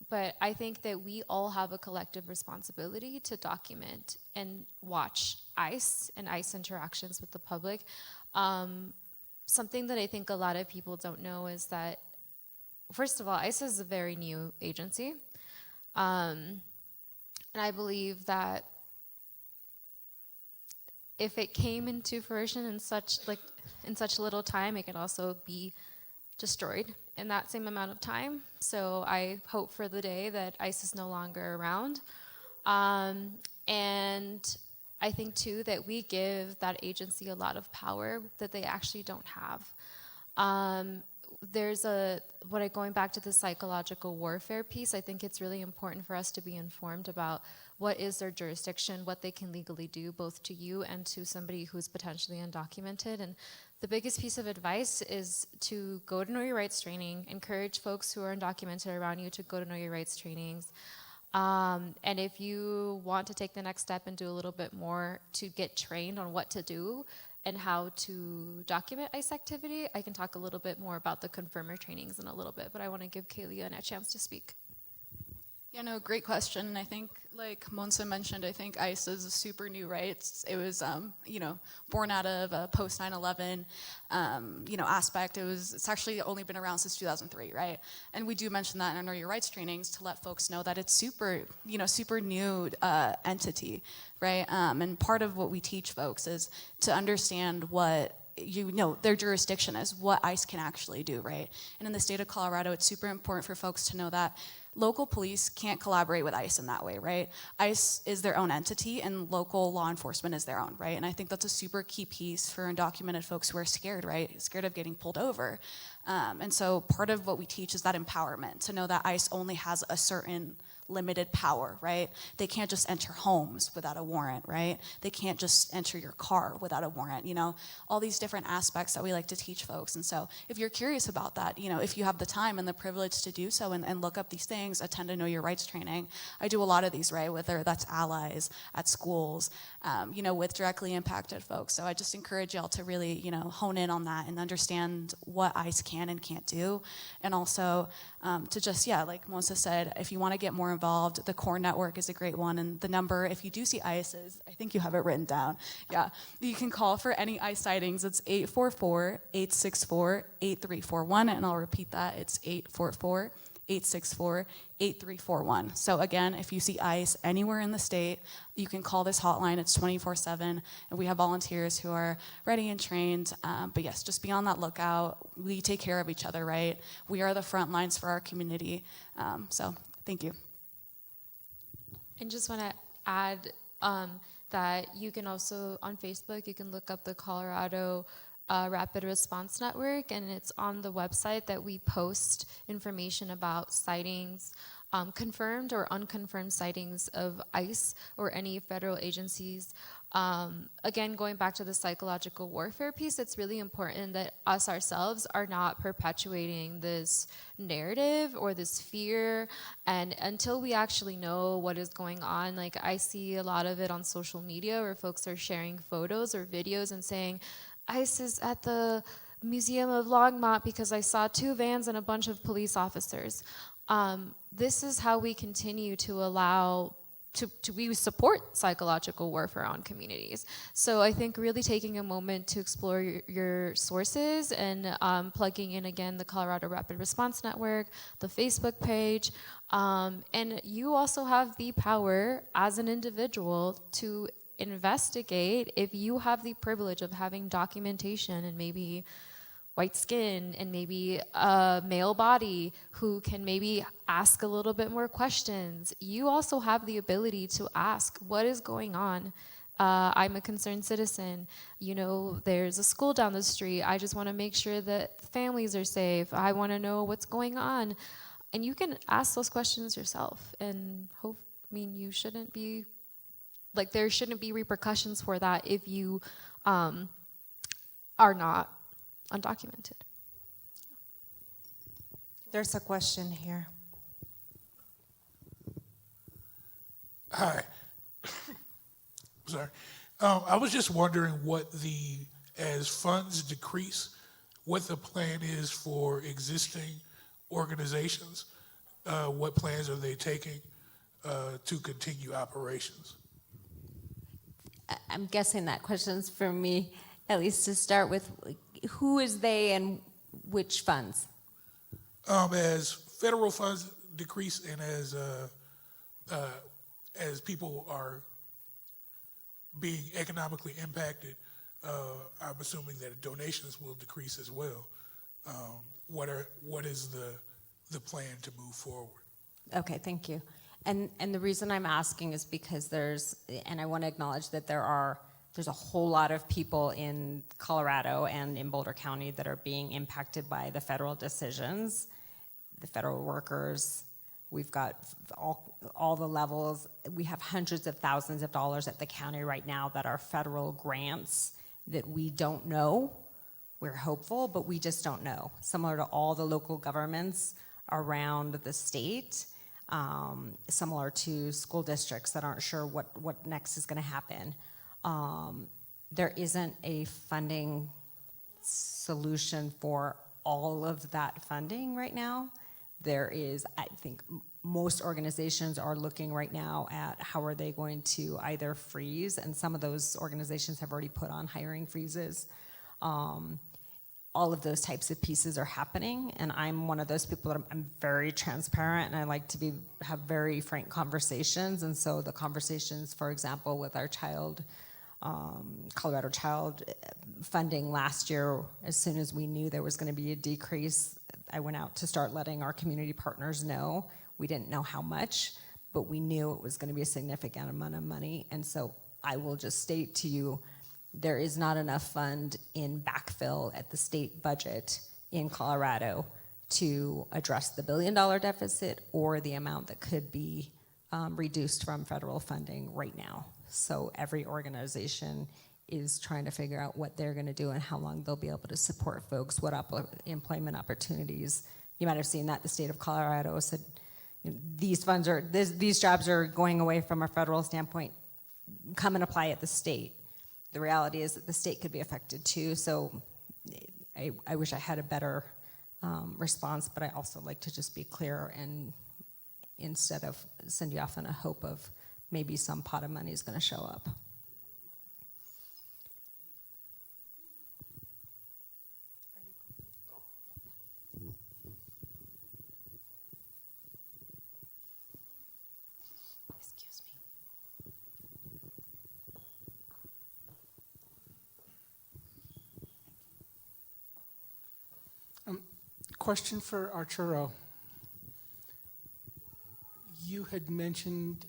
But I think that we all have a collective responsibility to document and watch ICE and ICE interactions with the public. Something that I think a lot of people don't know is that, first of all, ICE is a very new agency. And I believe that if it came into fruition in such little time, it could also be destroyed in that same amount of time. So I hope for the day that ICE is no longer around. And I think too that we give that agency a lot of power that they actually don't have. Going back to the psychological warfare piece, I think it's really important for us to be informed about what is their jurisdiction, what they can legally do, both to you and to somebody who's potentially undocumented. And the biggest piece of advice is to go to Know Your Rights training, encourage folks who are undocumented around you to go to Know Your Rights trainings. And if you want to take the next step and do a little bit more to get trained on what to do and how to document ICE activity, I can talk a little bit more about the confirmer trainings in a little bit, but I want to give Kaylee a chance to speak. Yeah, no, great question. And I think, like Monse mentioned, I think ICE is a super new, right? It was, born out of a post 9/11, aspect. It's actually only been around since 2003, right? And we do mention that in our Know Your Rights trainings to let folks know that it's super new entity, right? And part of what we teach folks is to understand what their jurisdiction is, what ICE can actually do, right? And in the state of Colorado, it's super important for folks to know that local police can't collaborate with ICE in that way, right? ICE is their own entity and local law enforcement is their own, right? And I think that's a super key piece for undocumented folks who are scared, right? Scared of getting pulled over. And so part of what we teach is that empowerment, to know that ICE only has a certain limited power, right? They can't just enter homes without a warrant, right? They can't just enter your car without a warrant, all these different aspects that we like to teach folks. And so if you're curious about that, if you have the time and the privilege to do so and look up these things, attend a Know Your Rights training. I do a lot of these, right? Whether that's allies, at schools, with directly impacted folks. So I just encourage y'all to really, hone in on that and understand what ICE can and can't do. And also to just, like Melissa said, if you want to get more involved, the CORE network is a great one. And the number, if you do see ICE, I think you have it written down. Yeah, you can call for any ICE sightings. It's 844-864-8341. And I'll repeat that. It's 844-864-8341. So again, if you see ICE anywhere in the state, you can call this hotline. It's 24/7, and we have volunteers who are ready and trained. But yes, just be on that lookout. We take care of each other, right? We are the front lines for our community. So thank you. And just want to add that you can also, on Facebook, you can look up the Colorado Rapid Response Network, and it's on the website that we post information about sightings, confirmed or unconfirmed sightings of ICE or any federal agencies. Again, going back to the psychological warfare piece, it's really important that us ourselves are not perpetuating this narrative or this fear. And until we actually know what is going on, like I see a lot of it on social media where folks are sharing photos or videos and saying, ICE is at the Museum of Longmont because I saw 2 vans and a bunch of police officers. This is how we continue to allow we support psychological warfare on communities. So I think really taking a moment to explore your sources and plugging in again the Colorado Rapid Response Network, the Facebook page, and you also have the power as an individual to investigate if you have the privilege of having documentation and maybe white skin and maybe a male body who can maybe ask a little bit more questions. You also have the ability to ask, what is going on? I'm a concerned citizen. There's a school down the street. I just want to make sure that families are safe. I want to know what's going on. And you can ask those questions yourself. And you shouldn't be, there shouldn't be repercussions for that if you are not undocumented. There's a question here. Hi. Sorry. I was just wondering as funds decrease, what the plan is for existing organizations what plans are they taking to continue operations? I'm guessing that question's for me, at least to start with. Who is they and which funds? As federal funds decrease and as people are being economically impacted, I'm assuming that donations will decrease as well. What is the plan to move forward? Okay, thank you. And the reason I'm asking is because and I want to acknowledge that there's a whole lot of people in Colorado and in Boulder County that are being impacted by the federal decisions, the federal workers. We've got all the levels. We have hundreds of thousands of dollars at the county right now that are federal grants that we don't know. We're hopeful, but we just don't know. Similar to all the local governments around the state, similar to school districts that aren't sure what next is going to happen. There isn't a funding solution for all of that funding right now. There is, I think, most organizations are looking right now at how are they going to either freeze, and some of those organizations have already put on hiring freezes. All of those types of pieces are happening, and I'm one of those people that I'm very transparent, and I like to have very frank conversations. And so the conversations, for example, with our Colorado Child funding last year, as soon as we knew there was going to be a decrease, I went out to start letting our community partners know. We didn't know how much, but we knew it was going to be a significant amount of money. And so I will just state to you, there is not enough fund in backfill at the state budget in Colorado to address the $1 billion deficit or the amount that could be reduced from federal funding right now. So every organization is trying to figure out what they're going to do and how long they'll be able to support folks, what employment opportunities. You might have seen that the state of Colorado said, these jobs are going away from a federal standpoint, come and apply at the state. The reality is that the state could be affected too, so I wish I had a better response, but I also like to just be clear and instead of send you off in a hope of maybe some pot of money is going to show up. Excuse me. Question for Arturo. You had mentioned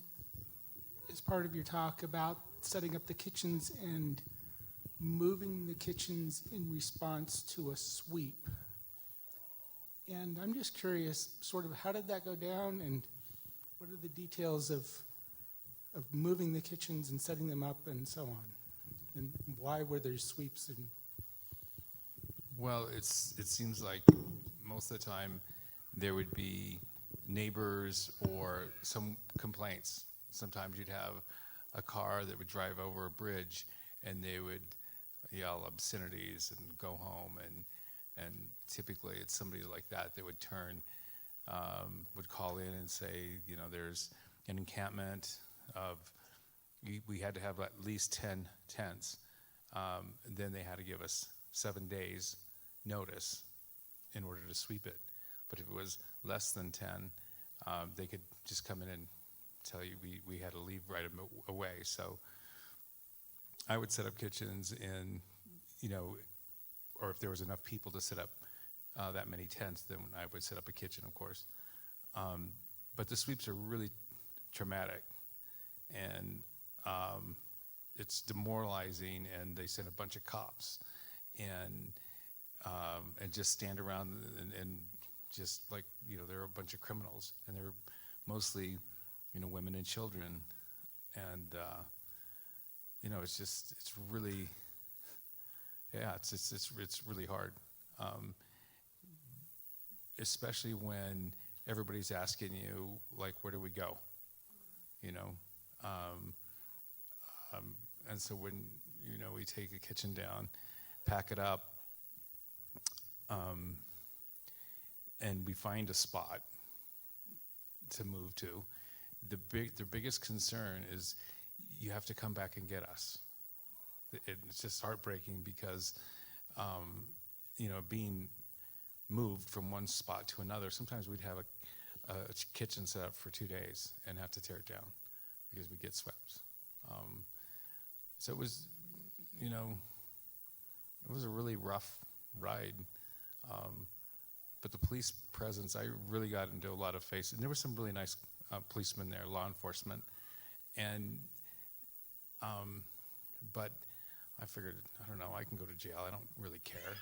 as part of your talk about setting up the kitchens and moving the kitchens in response to a sweep. And I'm just curious, sort of how did that go down and what are the details of moving the kitchens and setting them up and so on? And why were there sweeps? And Well, it seems like most of the time there would be neighbors or some complaints. Sometimes you'd have a car that would drive over a bridge and they would yell obscenities and go home, and typically it's somebody like that that would would call in and say, there's an encampment of, we had to have at least 10 tents. Then they had to give us 7 days notice in order to sweep it. But if it was less than 10, they could just come in and tell you we had to leave right away. So I would set up kitchens in, or if there was enough people to set up that many tents, then I would set up a kitchen, of course. But the sweeps are really traumatic, and it's demoralizing, and they send a bunch of cops and just stand around and just like, they're a bunch of criminals, and they're mostly, women and children, and it's really, it's really hard, especially when everybody's asking you, like, where do we go, and so when we take a kitchen down, pack it up, and we find a spot, to move to. The biggest concern is you have to come back and get us. It's just heartbreaking because, being moved from one spot to another, sometimes we'd have a kitchen set up for 2 days and have to tear it down because we get swept. So it was, it was a really rough ride. But the police presence, I really got into a lot of faces. And there were some really nice policemen there, law enforcement. And, but I figured, I don't know, I can go to jail. I don't really care.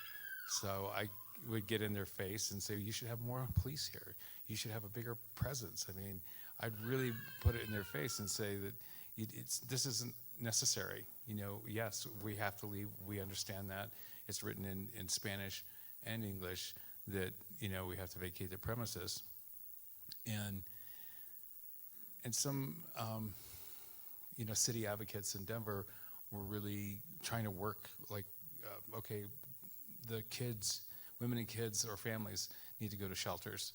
So I would get in their face and say, you should have more police here. You should have a bigger presence. I mean, I'd really put it in their face and say that this isn't necessary. Yes, we have to leave. We understand that. It's written in Spanish and English that, we have to vacate the premises. And some, city advocates in Denver were really trying to work like, okay, the kids, women and kids or families need to go to shelters,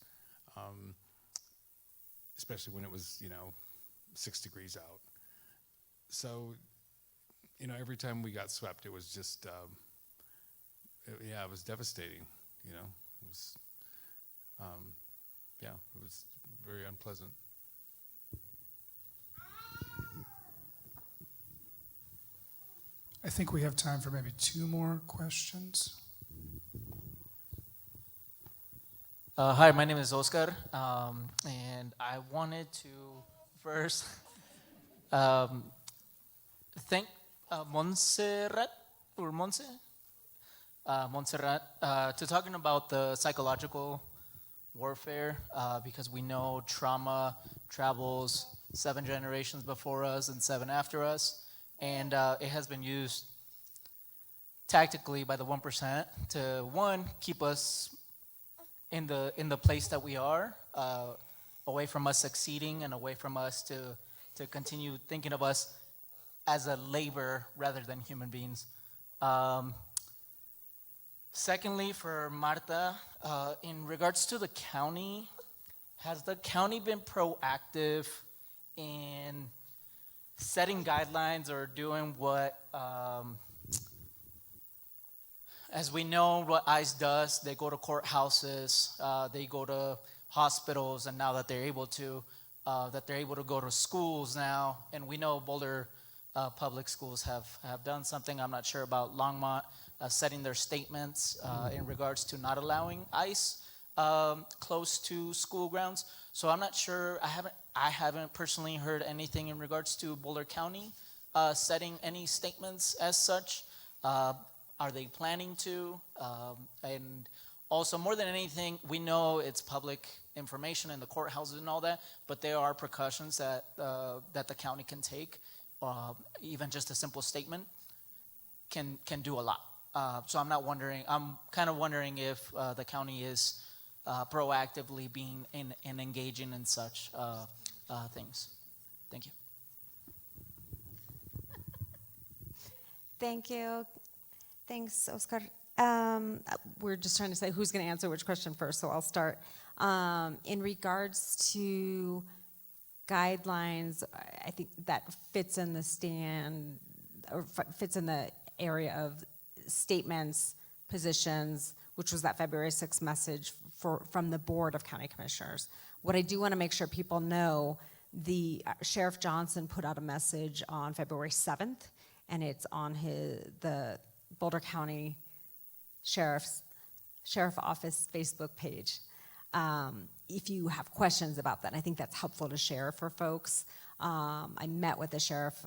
especially when it was, 6 degrees out. So, every time we got swept, it was just, it was devastating, It was, it was very unpleasant. I think we have time for maybe 2 more questions. Hi, my name is Oscar, and I wanted to first thank Montserrat to talking about the psychological warfare, because we know trauma travels 7 generations before us and 7 after us, and it has been used tactically by the 1% to, one, keep us in the place that we are, away from us succeeding and away from us to continue thinking of us as a labor rather than human beings. Secondly, for Marta, in regards to the county, has the county been proactive in setting guidelines or doing what, as we know what ICE does, they go to courthouses, they go to hospitals, and now that they're able to go to schools now, and we know Boulder public schools have done something. I'm not sure about Longmont setting their statements in regards to not allowing ICE close to school grounds. So I'm not sure. I haven't personally heard anything in regards to Boulder County setting any statements as such. Are they planning to? And also, more than anything, we know it's public information in the courthouses and all that, but there are precautions that the county can take. Even just a simple statement can do a lot. So I'm kind of wondering if the county is proactively being and engaging in such things. Thank you. Thank you. Thanks, Oscar. We're just trying to say who's going to answer which question first, so I'll start. In regards to guidelines, I think that fits in the fits in the area of statements, positions, which was that February 6th message from the Board of County Commissioners. What I do want to make sure people know, the Sheriff Johnson put out a message on February 7th, and it's on the Boulder County Sheriff Office Facebook page. If you have questions about that, I think that's helpful to share for folks. I met with the sheriff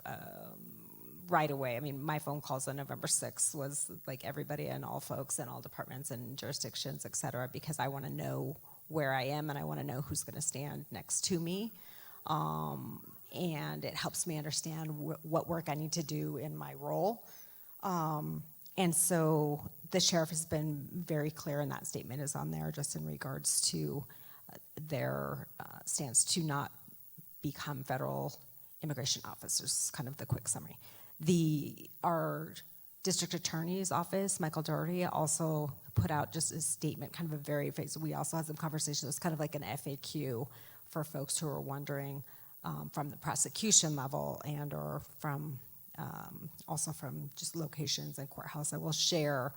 right away. I mean, my phone calls on November 6th was like everybody and all folks and all departments and jurisdictions, et cetera, because I want to know where I am and I want to know who's going to stand next to me. And it helps me understand what work I need to do in my role. And so the sheriff has been very clear, and that statement is on there just in regards to their stance to not become federal immigration officers, kind of the quick summary. Our district attorney's office, Michael Doherty, also put out just a statement, kind of a we also had some conversations. It's kind of like an FAQ for folks who are wondering from the prosecution level and or from also from just locations and courthouse. I will share,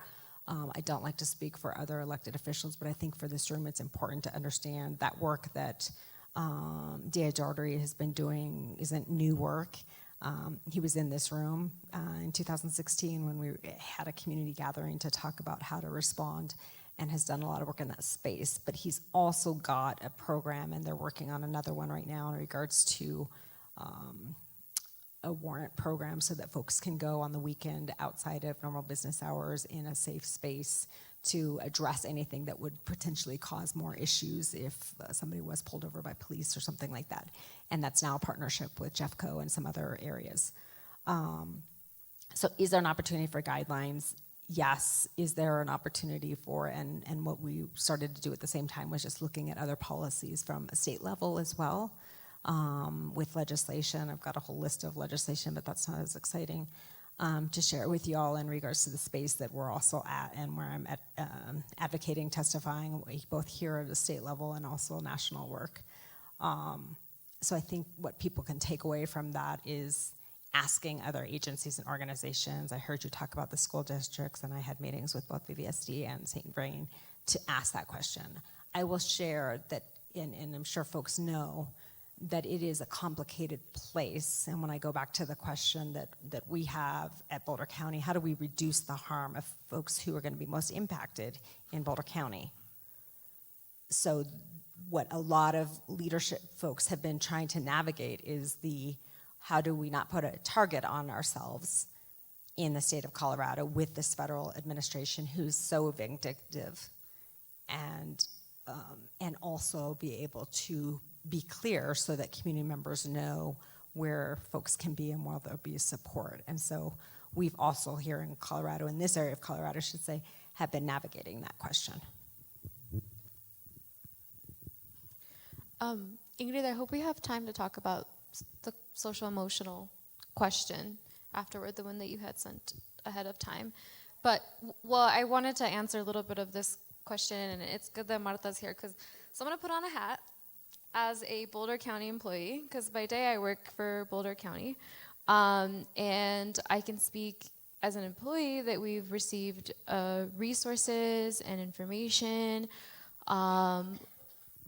I don't like to speak for other elected officials, but I think for this room it's important to understand that work that D.A. Daugherty has been doing isn't new work. He was in this room in 2016 when we had a community gathering to talk about how to respond, and has done a lot of work in that space. But he's also got a program, and they're working on another one right now in regards to a warrant program so that folks can go on the weekend outside of normal business hours in a safe space to address anything that would potentially cause more issues if somebody was pulled over by police or something like that. And that's now a partnership with Jeffco and some other areas. So is there an opportunity for guidelines? Yes. Is there an opportunity for, and what we started to do at the same time was just looking at other policies from a state level as well. With legislation, I've got a whole list of legislation, but that's not as exciting to share with you all in regards to the space that we're also at and where I'm at, advocating, testifying, both here at the state level and also national work. So I think what people can take away from that is asking other agencies and organizations. I heard you talk about the school districts, and I had meetings with both VVSD and St. Vrain to ask that question. I will share that, and I'm sure folks know, that it is a complicated place. And when I go back to the question that we have at Boulder County, how do we reduce the harm of folks who are going to be most impacted in Boulder County? So what a lot of leadership folks have been trying to navigate is how do we not put a target on ourselves in the state of Colorado with this federal administration who's so vindictive, and also be able to be clear so that community members know where folks can be and where there'll be support. And so we've also here in Colorado, in this area of Colorado, I should say, have been navigating that question. Ingrid, I hope we have time to talk about the social emotional question afterward, the one that you had sent ahead of time. But, well, I wanted to answer a little bit of this question, and it's good that Marta's here, because so I'm going to put on a hat as a Boulder County employee, because by day I work for Boulder County, and I can speak as an employee that we've received resources and information,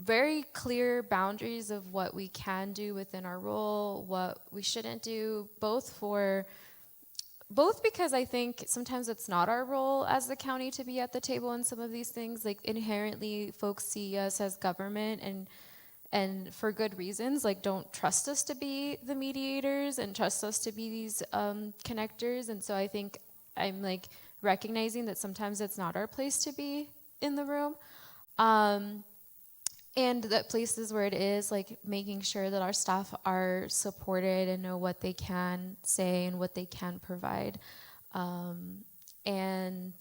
very clear boundaries of what we can do within our role, what we shouldn't do, both because I think sometimes it's not our role as the county to be at the table in some of these things. Like, inherently folks see us as government, and for good reasons, like, don't trust us to be the mediators and trust us to be these connectors. And so I think I'm like recognizing that sometimes it's not our place to be in the room. And that places where it is, like, making sure that our staff are supported and know what they can say and what they can provide. And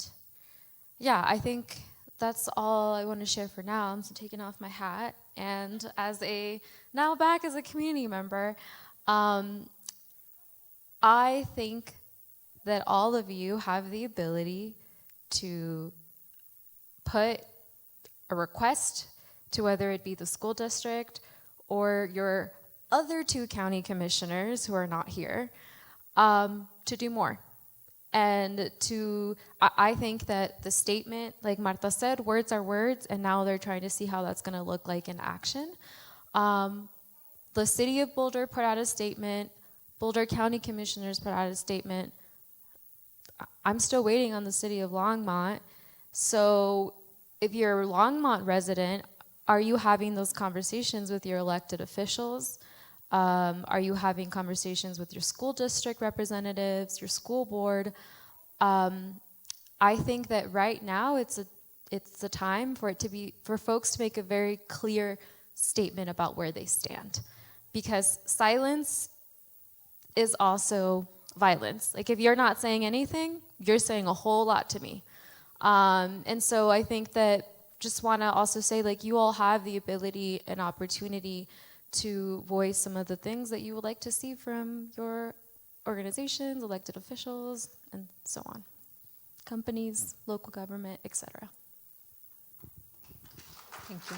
yeah, I think that's all I want to share for now. I'm taking off my hat. And now back as a community member, I think that all of you have the ability to put a request to whether it be the school district or your other two county commissioners who are not here, to do more. And I think that the statement, like Marta said, words are words, and now they're trying to see how that's gonna look like in action. The city of Boulder put out a statement, Boulder County commissioners put out a statement. I'm still waiting on the city of Longmont. So if you're a Longmont resident, are you having those conversations with your elected officials? Are you having conversations with your school district representatives, your school board? I think that right now it's the time for folks to make a very clear statement about where they stand, because silence is also violence. Like, if you're not saying anything, you're saying a whole lot to me. And so I think that just want to also say, like, you all have the ability and opportunity to voice some of the things that you would like to see from your organizations, elected officials, and so on. Companies, local government, etc. Thank you.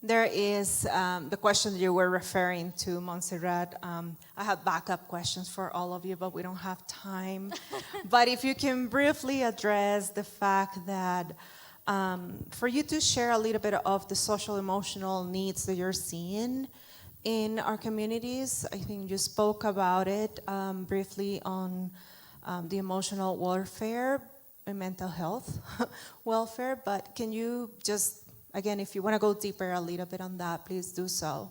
There is the question that you were referring to, Montserrat. I have backup questions for all of you, but we don't have time. But if you can briefly address the fact that for you to share a little bit of the social emotional needs that you're seeing in our communities. I think you spoke about it briefly on the emotional welfare and mental health welfare, but can you just, again, if you want to go deeper a little bit on that, please do so.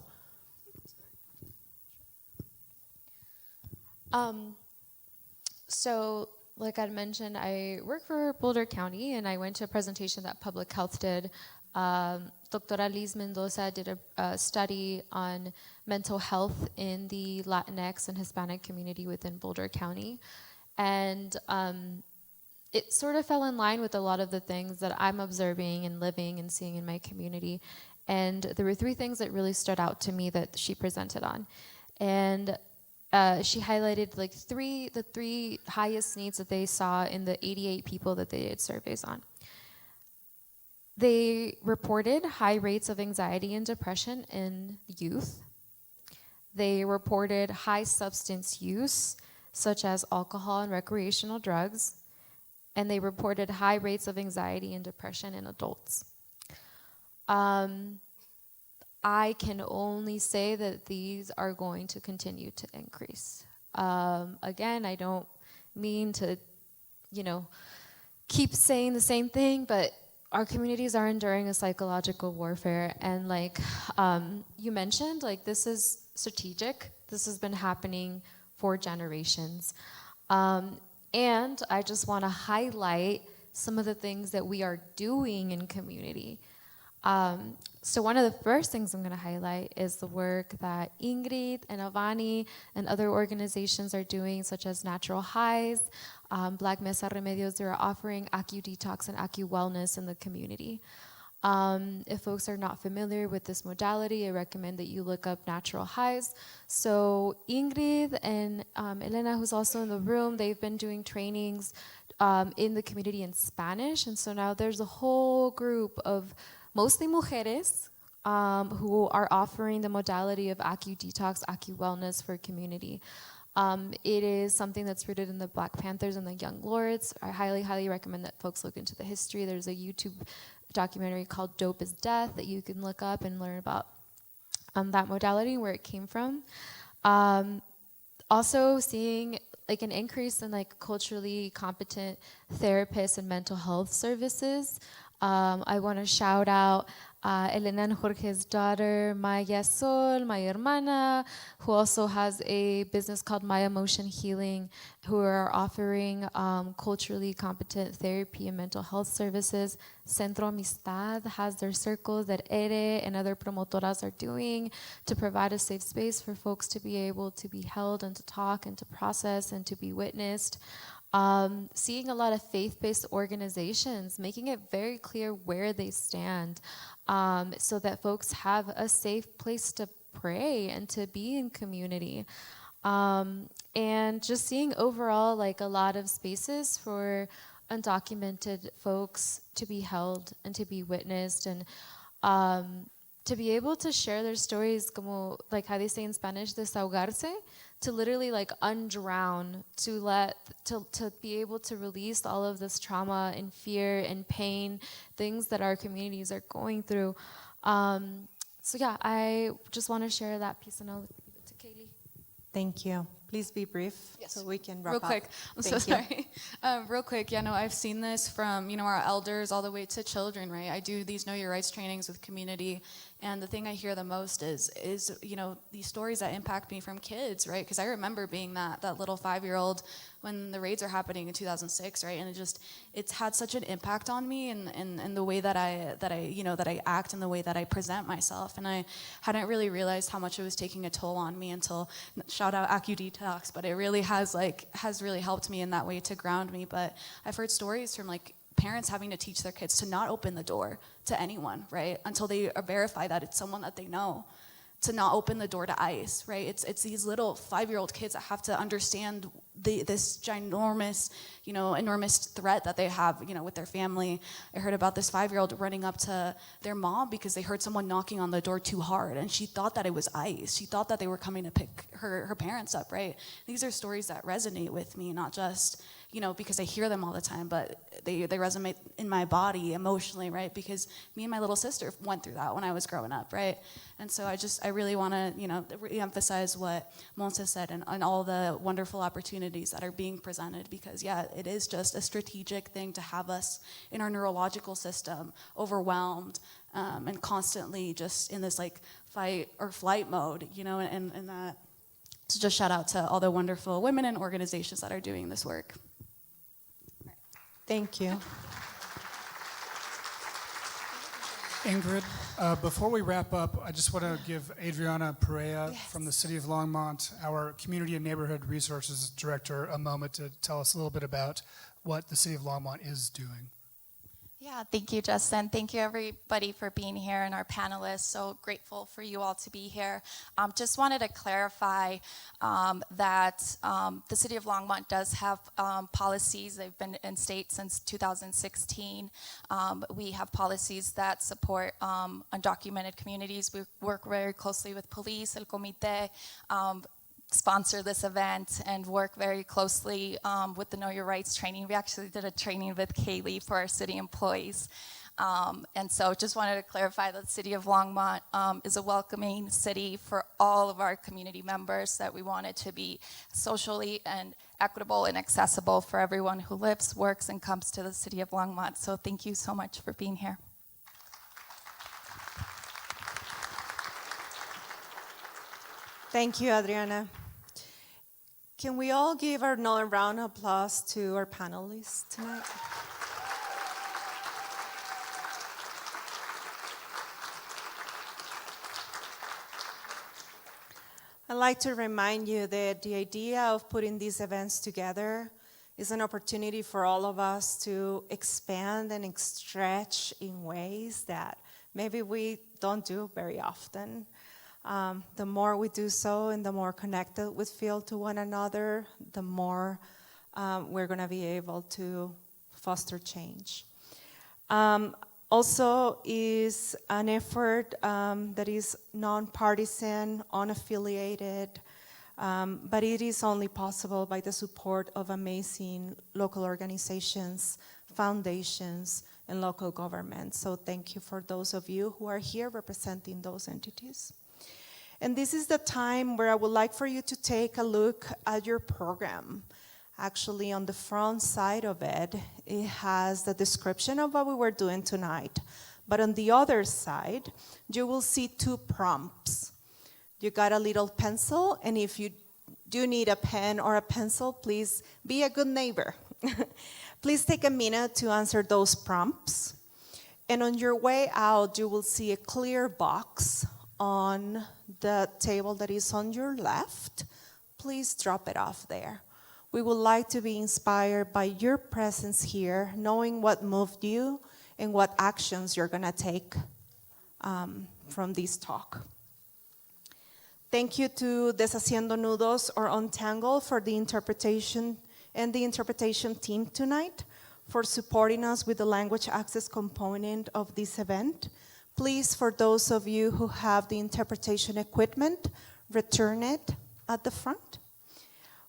So, like I mentioned, I work for Boulder County, and I went to a presentation that Public Health did. Dr. Liz Mendoza did a study on mental health in the Latinx and Hispanic community within Boulder County. And it sort of fell in line with a lot of the things that I'm observing and living and seeing in my community. And there were 3 things that really stood out to me that she presented on. And she highlighted like the three highest needs that they saw in the 88 people that they did surveys on. They reported high rates of anxiety and depression in youth. They reported high substance use, such as alcohol and recreational drugs. And they reported high rates of anxiety and depression in adults. I can only say that these are going to continue to increase. Again, I don't mean to, keep saying the same thing, but our communities are enduring a psychological warfare. And like you mentioned, like this is strategic. This has been happening for generations. And I just want to highlight some of the things that we are doing in community. So one of the first things I'm going to highlight is the work that Ingrid and Avani and other organizations are doing, such as Natural Highs, Black Mesa Remedios. They're offering AccuDetox and AccuWellness in the community. If folks are not familiar with this modality, I recommend that you look up Natural Highs. So Ingrid and Elena, who's also in the room, they've been doing trainings in the community in Spanish. And so now there's a whole group of mostly mujeres who are offering the modality of AccuDetox, AccuWellness for community. It is something that's rooted in the Black Panthers and the Young Lords. I highly, highly recommend that folks look into the history. There's a YouTube documentary called Dope is Death that you can look up and learn about that modality and where it came from. Also seeing like an increase in like culturally competent therapists and mental health services. I want to shout out Elena and Jorge's daughter, Maya Sol, my hermana, who also has a business called My Emotion Healing, who are offering culturally competent therapy and mental health services. Centro Amistad has their circles that Ere and other promotoras are doing to provide a safe space for folks to be able to be held and to talk and to process and to be witnessed. Seeing a lot of faith-based organizations making it very clear where they stand so that folks have a safe place to pray and to be in community. And just seeing overall like a lot of spaces for undocumented folks to be held and to be witnessed and to be able to share their stories, como, like how they say in Spanish, desahogarse, to literally like undrown, to be able to release all of this trauma and fear and pain, things that our communities are going through. So yeah, I just want to share that piece, and I'll leave it to Kaylee. Thank you. Please be brief so we can wrap Real quick, up. I'm so sorry. Real quick, I've seen this from, our elders all the way to children, right? I do these Know Your Rights trainings with community, and the thing I hear the most is these stories that impact me from kids, right? Because I remember being that little 5-year-old when the raids are happening in 2006, right? And it's had such an impact on me and the way that I act and the way that I present myself. And I hadn't really realized how much it was taking a toll on me until, shout out AccuDetox, but it really has really helped me in that way to ground me. But I've heard stories from like parents having to teach their kids to not open the door to anyone, right? Until they verify that it's someone that they know. to not open the door to ICE, right? It's these little 5-year-old kids that have to understand this ginormous, enormous threat that they have, with their family. I heard about this 5-year-old running up to their mom because they heard someone knocking on the door too hard, and she thought that it was ICE. She thought that they were coming to pick her parents up, right? These are stories that resonate with me, not just, because I hear them all the time, but they resonate in my body emotionally, right? Because me and my little sister went through that when I was growing up, right? And so I really want to, re-emphasize what Monse said and all the wonderful opportunities that are being presented, because it is just a strategic thing to have us in our neurological system overwhelmed and constantly just in this like fight or flight mode, and that. So just shout out to all the wonderful women and organizations that are doing this work. Thank you. Ingrid, before we wrap up, I just want to give Adriana Perea from the City of Longmont, our Community and Neighborhood Resources Director, a moment to tell us a little bit about what the City of Longmont is doing. Yeah, thank you, Justin. Thank you, everybody, for being here and our panelists. So grateful for you all to be here. Just wanted to clarify that the City of Longmont does have policies. They've been in state since 2016. We have policies that support undocumented communities. We work very closely with police, El Comité, sponsor this event and work very closely with the Know Your Rights training. We actually did a training with Kaylee for our city employees. And so just wanted to clarify that the City of Longmont is a welcoming city for all of our community members, that we want it to be socially and equitable and accessible for everyone who lives, works, and comes to the City of Longmont. So thank you so much for being here. Thank you, Adriana. Can we all give another round of applause to our panelists tonight? I'd like to remind you that the idea of putting these events together is an opportunity for all of us to expand and stretch in ways that maybe we don't do very often. The more we do so and the more connected we feel to one another, the more we're going to be able to foster change. Also is an effort that is nonpartisan, unaffiliated, but it is only possible by the support of amazing local organizations, foundations, and local governments. So thank you for those of you who are here representing those entities. And this is the time where I would like for you to take a look at your program. Actually, on the front side of it, it has the description of what we were doing tonight. But on the other side, you will see 2 prompts. You got a little pencil, and if you do need a pen or a pencil, please be a good neighbor. Please take a minute to answer those prompts. And on your way out, you will see a clear box on the table that is on your left. Please drop it off there. We would like to be inspired by your presence here, knowing what moved you and what actions you're going to take from this talk. Thank you to Deshaciendo Nudos or Untangle for the interpretation and the interpretation team tonight for supporting us with the language access component of this event. Please, for those of you who have the interpretation equipment, return it at the front.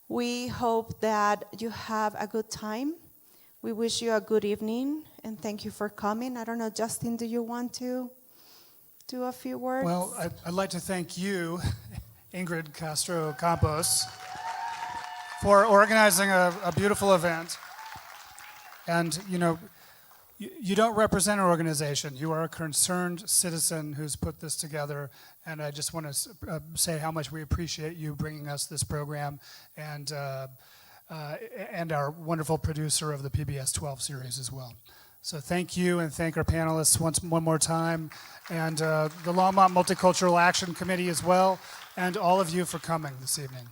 We hope that you have a good time. We wish you a good evening, and thank you for coming. I don't know, Justin, do you want to do a few words? Well, I'd like to thank you, Ingrid Castro Campos, for organizing a beautiful event. And, you don't represent an organization. You are a concerned citizen who's put this together, and I just want to say how much we appreciate you bringing us this program, and our wonderful producer of the PBS 12 series as well. So thank you, and thank our panelists one more time, and the Longmont Multicultural Action Committee as well, and all of you for coming this evening.